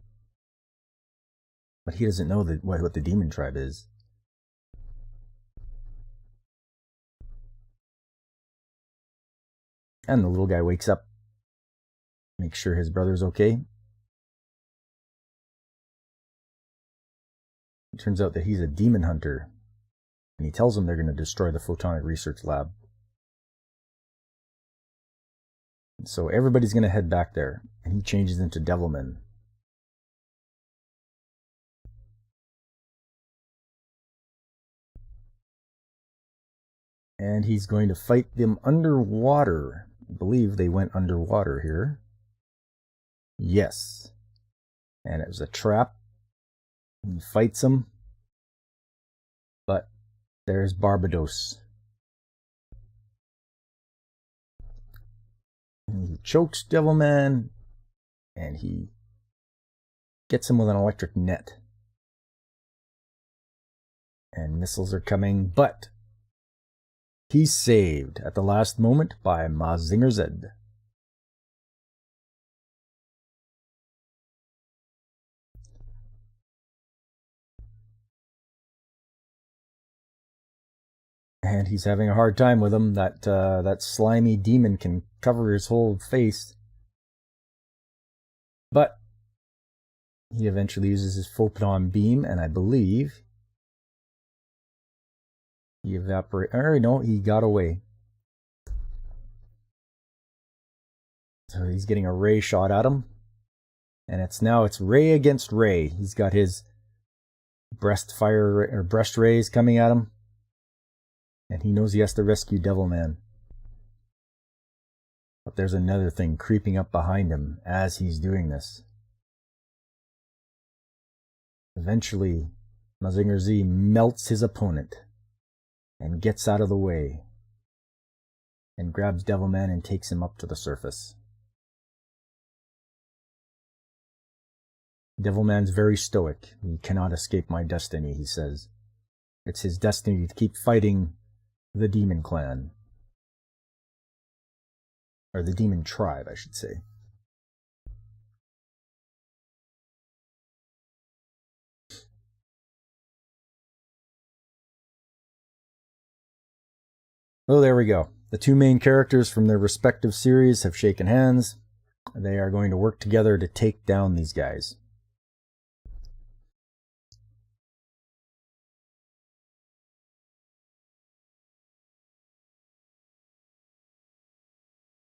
But he doesn't know what the demon tribe is. And the little guy wakes up, makes sure his brother's okay. It turns out that he's a demon hunter, and he tells them they're going to destroy the Photonic Research Lab. And so everybody's going to head back there, and he changes into Devilman. And he's going to fight them underwater. I believe they went underwater here. Yes. And it was a trap. He fights them. But there's Barbados. And he chokes Devilman. And he gets him with an electric net. And missiles are coming, but he's saved at the last moment by Mazinger Z. And he's having a hard time with him. That slimy demon can cover his whole face. But he eventually uses his photon beam, and I believe he evaporated. Or no, he got away. So he's getting a ray shot at him. And it's ray against ray. He's got his breast rays coming at him. And he knows he has to rescue Devilman. But there's another thing creeping up behind him as he's doing this. Eventually, Mazinger Z melts his opponent and gets out of the way and grabs Devilman and takes him up to the surface. Devilman's very stoic. He cannot escape my destiny, he says. It's his destiny to keep fighting the Demon Clan. Or the Demon Tribe, I should say. Oh, there we go. The two main characters from their respective series have shaken hands. They are going to work together to take down these guys.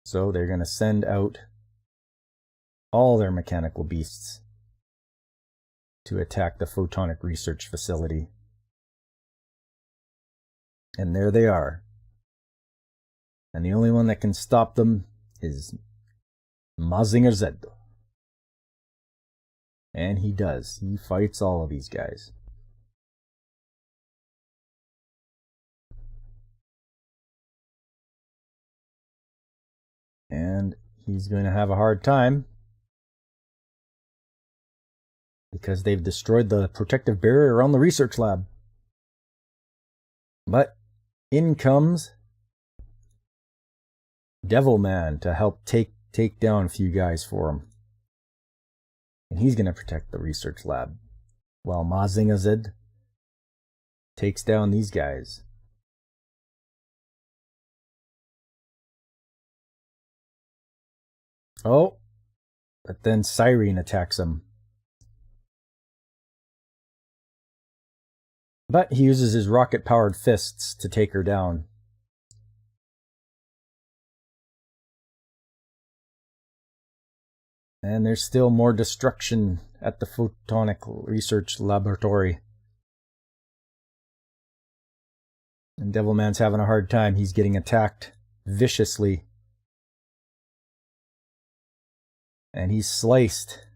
So they're going to send out all their mechanical beasts to attack the Photonic Research Facility. And there they are. And the only one that can stop them is Mazinger Z. And he does. He fights all of these guys. And he's going to have a hard time because they've destroyed the protective barrier around the research lab. But in comes Devilman to help take down a few guys for him. And he's going to protect the research lab while Mazinger Z takes down these guys. Oh, but then Siren attacks him. But he uses his rocket-powered fists to take her down. And there's still more destruction at the Photonic Research Laboratory. And Devilman's having a hard time. He's getting attacked viciously. And he's sliced.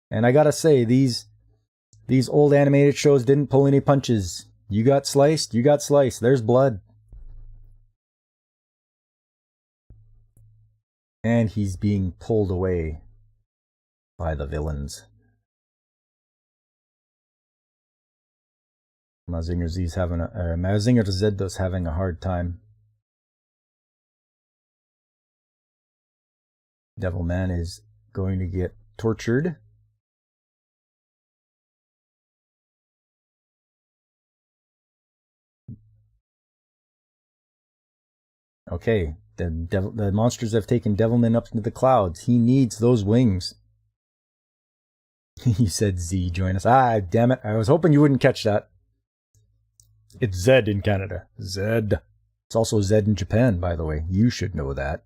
And I gotta say, these old animated shows didn't pull any punches. You got sliced, you got sliced. There's blood. And he's being pulled away by the villains. Mazinger Z's having Mazinger Z having a hard time. Devilman is going to get tortured. Okay, the monsters have taken Devilman up into the clouds. He needs those wings. You said Z, join us. Ah, damn it. I was hoping you wouldn't catch that. It's Z in Canada. Z. It's also Z in Japan, by the way. You should know that.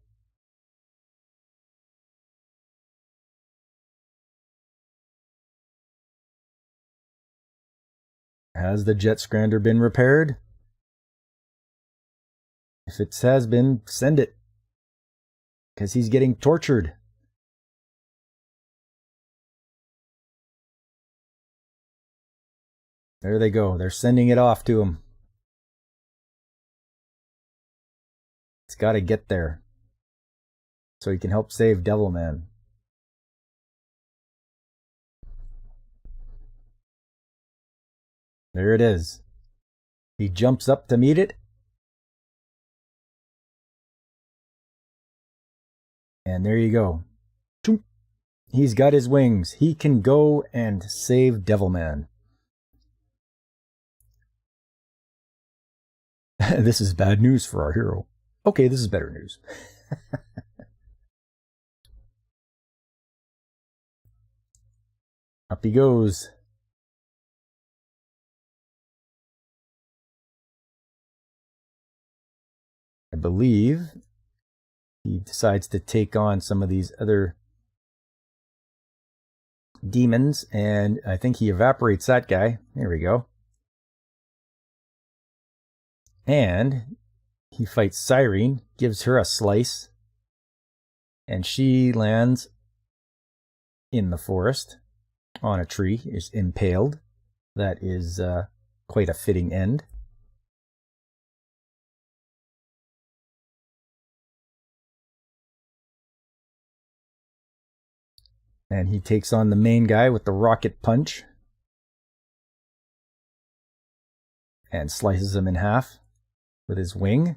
Has the jet scrander been repaired? If it has been, send it. Because he's getting tortured. There they go. They're sending it off to him. It's got to get there. So he can help save Devilman. There it is. He jumps up to meet it. And there you go. He's got his wings. He can go and save Devilman. This is bad news for our hero. Okay, this is better news. Up he goes. I believe he decides to take on some of these other demons, and I think he evaporates that guy. There we go. And he fights Cyrene, gives her a slice, and she lands in the forest on a tree, is impaled. That is quite a fitting end. And he takes on the main guy with the rocket punch and slices him in half with his wing.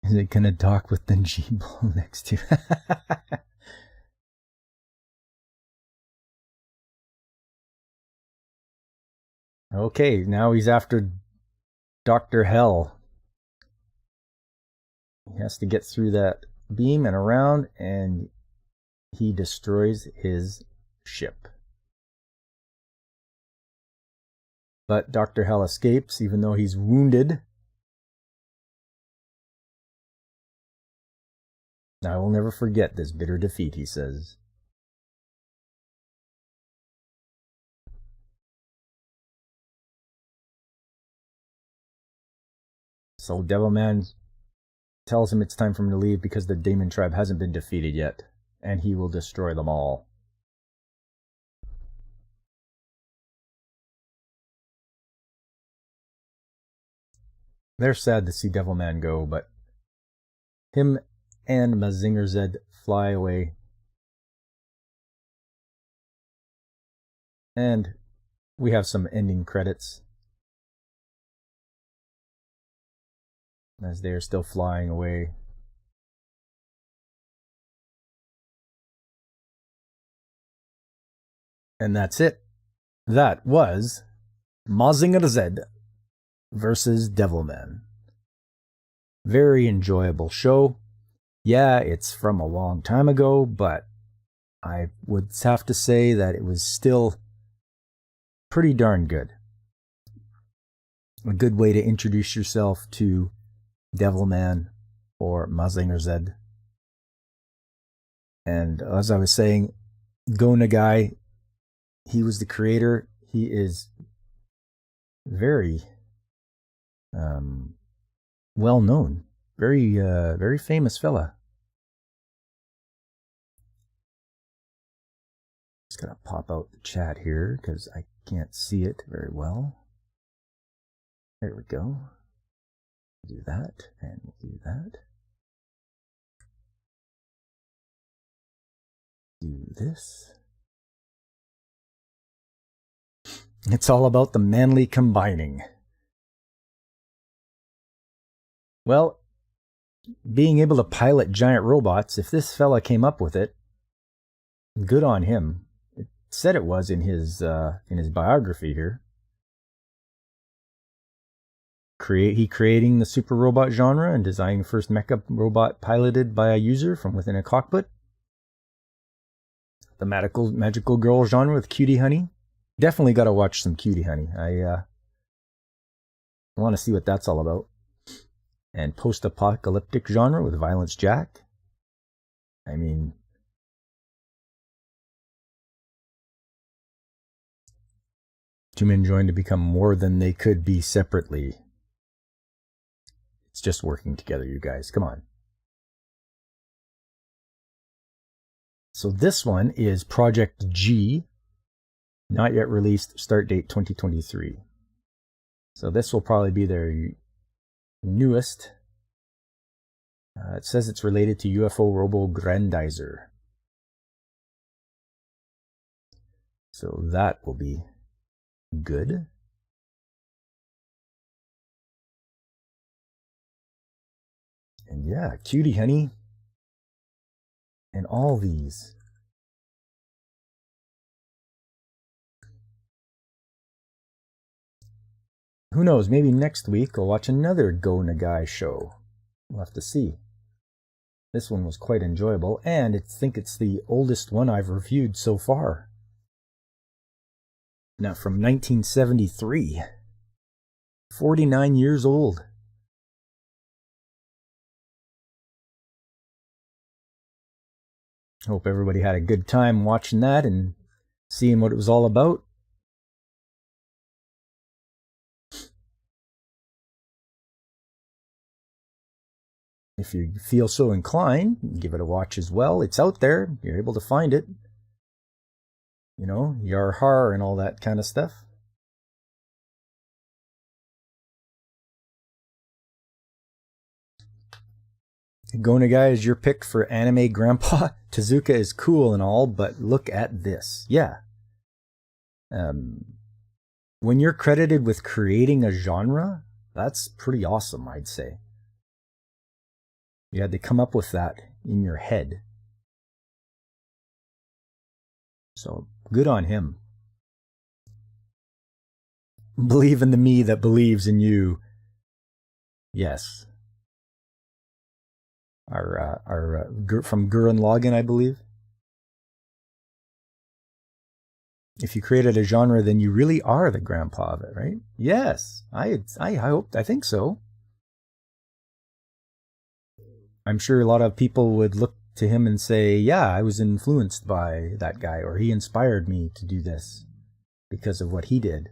Is it gonna dock with the G-ball next to? Okay, now he's after Dr. Hell. He has to get through that beam and around, and he destroys his ship. But Dr. Hell escapes, even though he's wounded. I will never forget this bitter defeat, he says. So Devilman tells him it's time for him to leave because the demon tribe hasn't been defeated yet, and he will destroy them all. They're sad to see Devilman go, but him and Mazinger Z fly away. And we have some ending credits as they are still flying away. And that's it. That was Mazinger Z versus Devilman. Very enjoyable show. Yeah, it's from a long time ago, but I would have to say that it was still pretty darn good. A good way to introduce yourself to Devilman or Mazinger Z. And as I was saying, Go Nagai, he was the creator. He is very well known, very famous fella. Just gotta pop out the chat here because I can't see it very well. There we go. Do that, and we'll do that. Do this. It's all about the manly combining. Well, being able to pilot giant robots, if this fella came up with it, good on him. It said it was in his biography here. He creating the super robot genre and designing the first mecha robot piloted by a user from within a cockpit. The magical girl genre with Cutie Honey. Definitely got to watch some Cutie Honey. I want to see what that's all about. And post-apocalyptic genre with Violence Jack. I mean, two men joined to become more than they could be separately. It's just working together, you guys. Come on. So this one is Project G. Not yet released. Start date 2023. So this will probably be their newest. It says it's related to UFO Robo Grandizer. So that will be good. And yeah, Cutie Honey. And all these. Who knows, maybe next week I'll watch another Go Nagai show. We'll have to see. This one was quite enjoyable, and I think it's the oldest one I've reviewed so far. Now, from 1973. 49 years old. Hope everybody had a good time watching that and seeing what it was all about. If you feel so inclined, give it a watch as well. It's out there. You're able to find it. You know, Yar Har and all that kind of stuff. Go Nagai is your pick for anime grandpa. Tezuka is cool and all, but look at this. Yeah. When you're credited with creating a genre, that's pretty awesome, I'd say. You had to come up with that in your head. So, good on him. Believe in the me that believes in you. Yes. From Gurren Lagann, I believe. If you created a genre, then you really are the grandpa of it, right? Yes, I think so. I'm sure a lot of people would look to him and say, yeah, I was influenced by that guy, or he inspired me to do this because of what he did.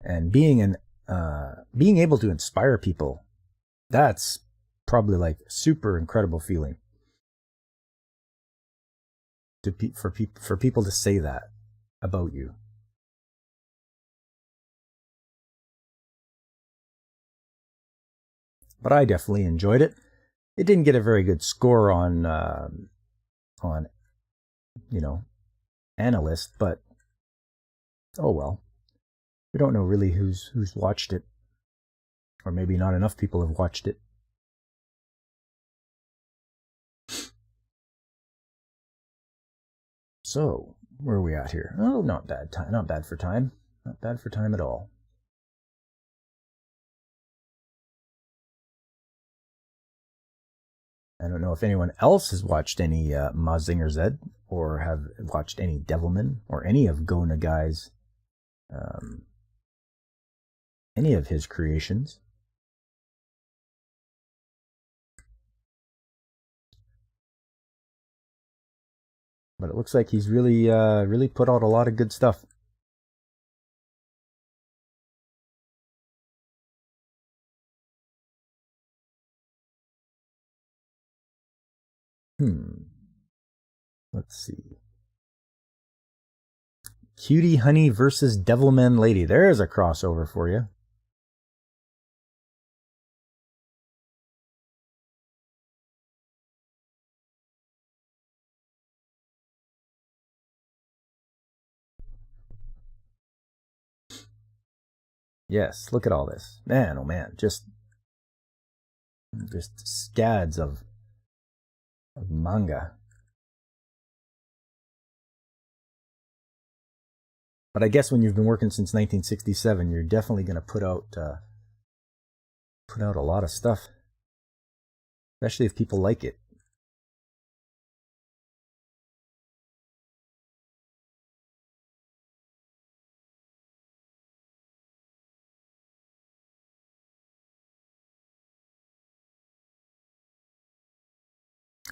And being able to inspire people, that's probably like a super incredible feeling. For people to say that about you. But I definitely enjoyed it. It didn't get a very good score on analyst, but oh well. We don't know really who's watched it, or maybe not enough people have watched it. So, where are we at here? Oh, not bad time. Not bad for time. Not bad for time at all. I don't know if anyone else has watched any Mazinger Z or have watched any Devilman or any of Go Nagai's, any of his creations. But it looks like he's really, really put out a lot of good stuff. Let's see. Cutie Honey versus Devilman Lady. There's a crossover for you. Yes, look at all this. Man, oh man, just scads of manga. But I guess when you've been working since 1967, you're definitely going to put out a lot of stuff, especially if people like it.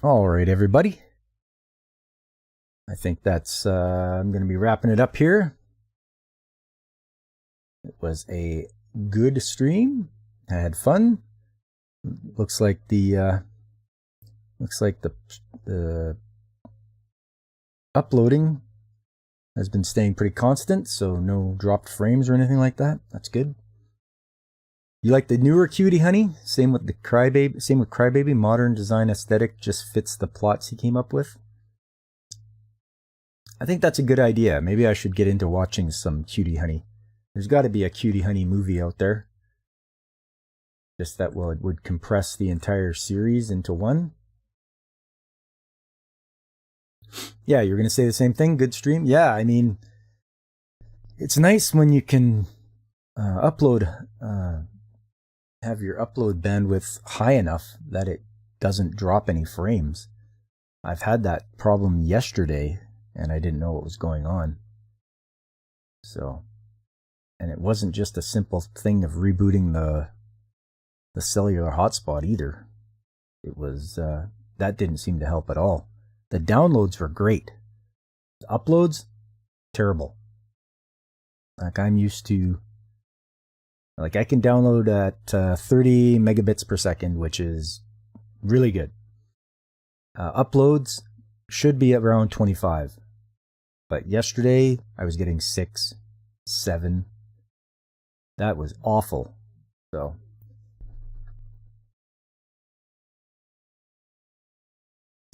All right, everybody. I think that's, I'm going to be wrapping it up here. It was a good stream. I had fun. Looks like the uploading has been staying pretty constant, so no dropped frames or anything like that. That's good. You like the newer Cutie Honey? Same with Crybaby. Modern design aesthetic just fits the plots he came up with. I think that's a good idea. Maybe I should get into watching some Cutie Honey. There's got to be a Cutie Honey movie out there. Just that, well, it would compress the entire series into one. Yeah, you're going to say the same thing? Good stream? Yeah, I mean, it's nice when you can upload, have your upload bandwidth high enough that it doesn't drop any frames. I've had that problem yesterday, and I didn't know what was going on. So, and it wasn't just a simple thing of rebooting the cellular hotspot either. It was, that didn't seem to help at all. The downloads were great. The uploads, terrible. Like I'm used to, like I can download at 30 megabits per second, which is really good. Uploads should be around 25. But yesterday I was getting 6, 7. That was awful. So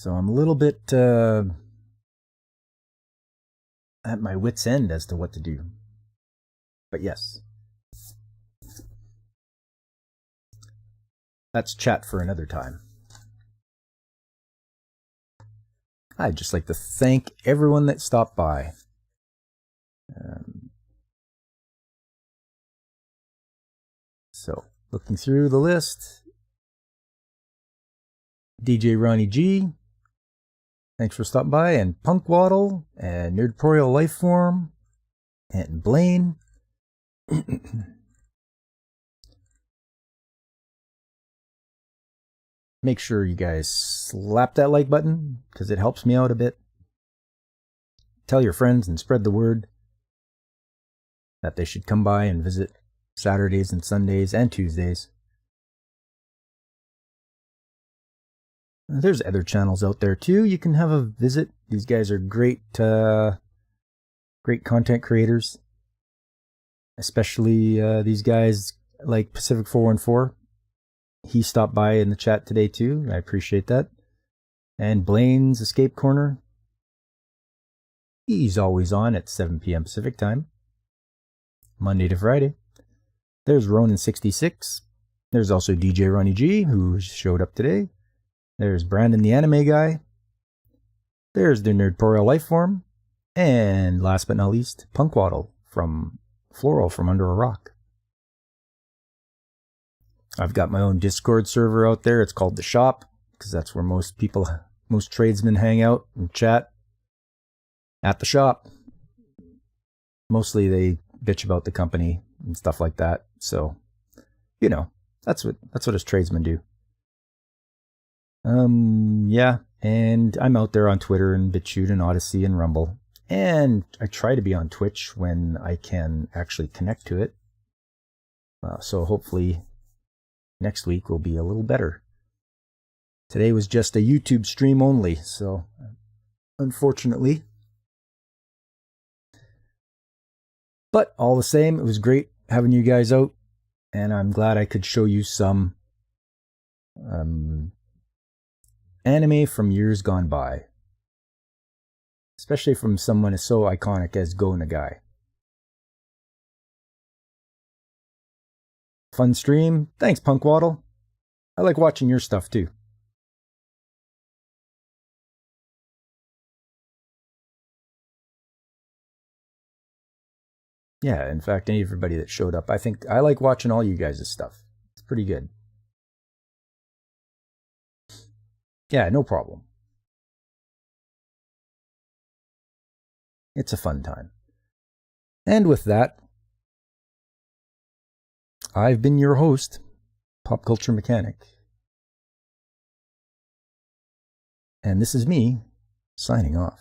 I'm a little bit at my wit's end as to what to do. But yes, that's chat for another time. I'd just like to thank everyone that stopped by. So, looking through the list, DJ Ronnie G, thanks for stopping by, and Punk Waddle, and Nerdporial Lifeform, and Blaine. Make sure you guys slap that like button, because it helps me out a bit. Tell your friends and spread the word that they should come by and visit Saturdays and Sundays and Tuesdays. There's other channels out there too. You can have a visit. These guys are great, great content creators. Especially these guys like Pacific 414. He stopped by in the chat today too. I appreciate that. And Blaine's Escape Corner. He's always on at 7 p.m. Pacific time, Monday to Friday. There's Ronan66. There's also DJ Ronnie G, who showed up today. There's Brandon the Anime Guy. There's the Nerdporial Lifeform. And last but not least, Punk Waddle from Floral from Under a Rock. I've got my own Discord server out there. It's called The Shop, because that's where most tradesmen hang out and chat. At the shop. Mostly they bitch about the company and stuff like that. So, you know, that's what us tradesmen do. Yeah. And I'm out there on Twitter and Bitchute and Odysee and Rumble. And I try to be on Twitch when I can actually connect to it. So hopefully next week will be a little better. Today was just a YouTube stream only, so unfortunately. But all the same, it was great having you guys out, and I'm glad I could show you some anime from years gone by. Especially from someone as so iconic as Go Nagai. Fun stream. Thanks, Punkwaddle. I like watching your stuff too. Yeah, in fact, everybody that showed up, I think I like watching all you guys' stuff. It's pretty good. Yeah, no problem. It's a fun time. And with that, I've been your host, Pop Culture Mechanic. And this is me, signing off.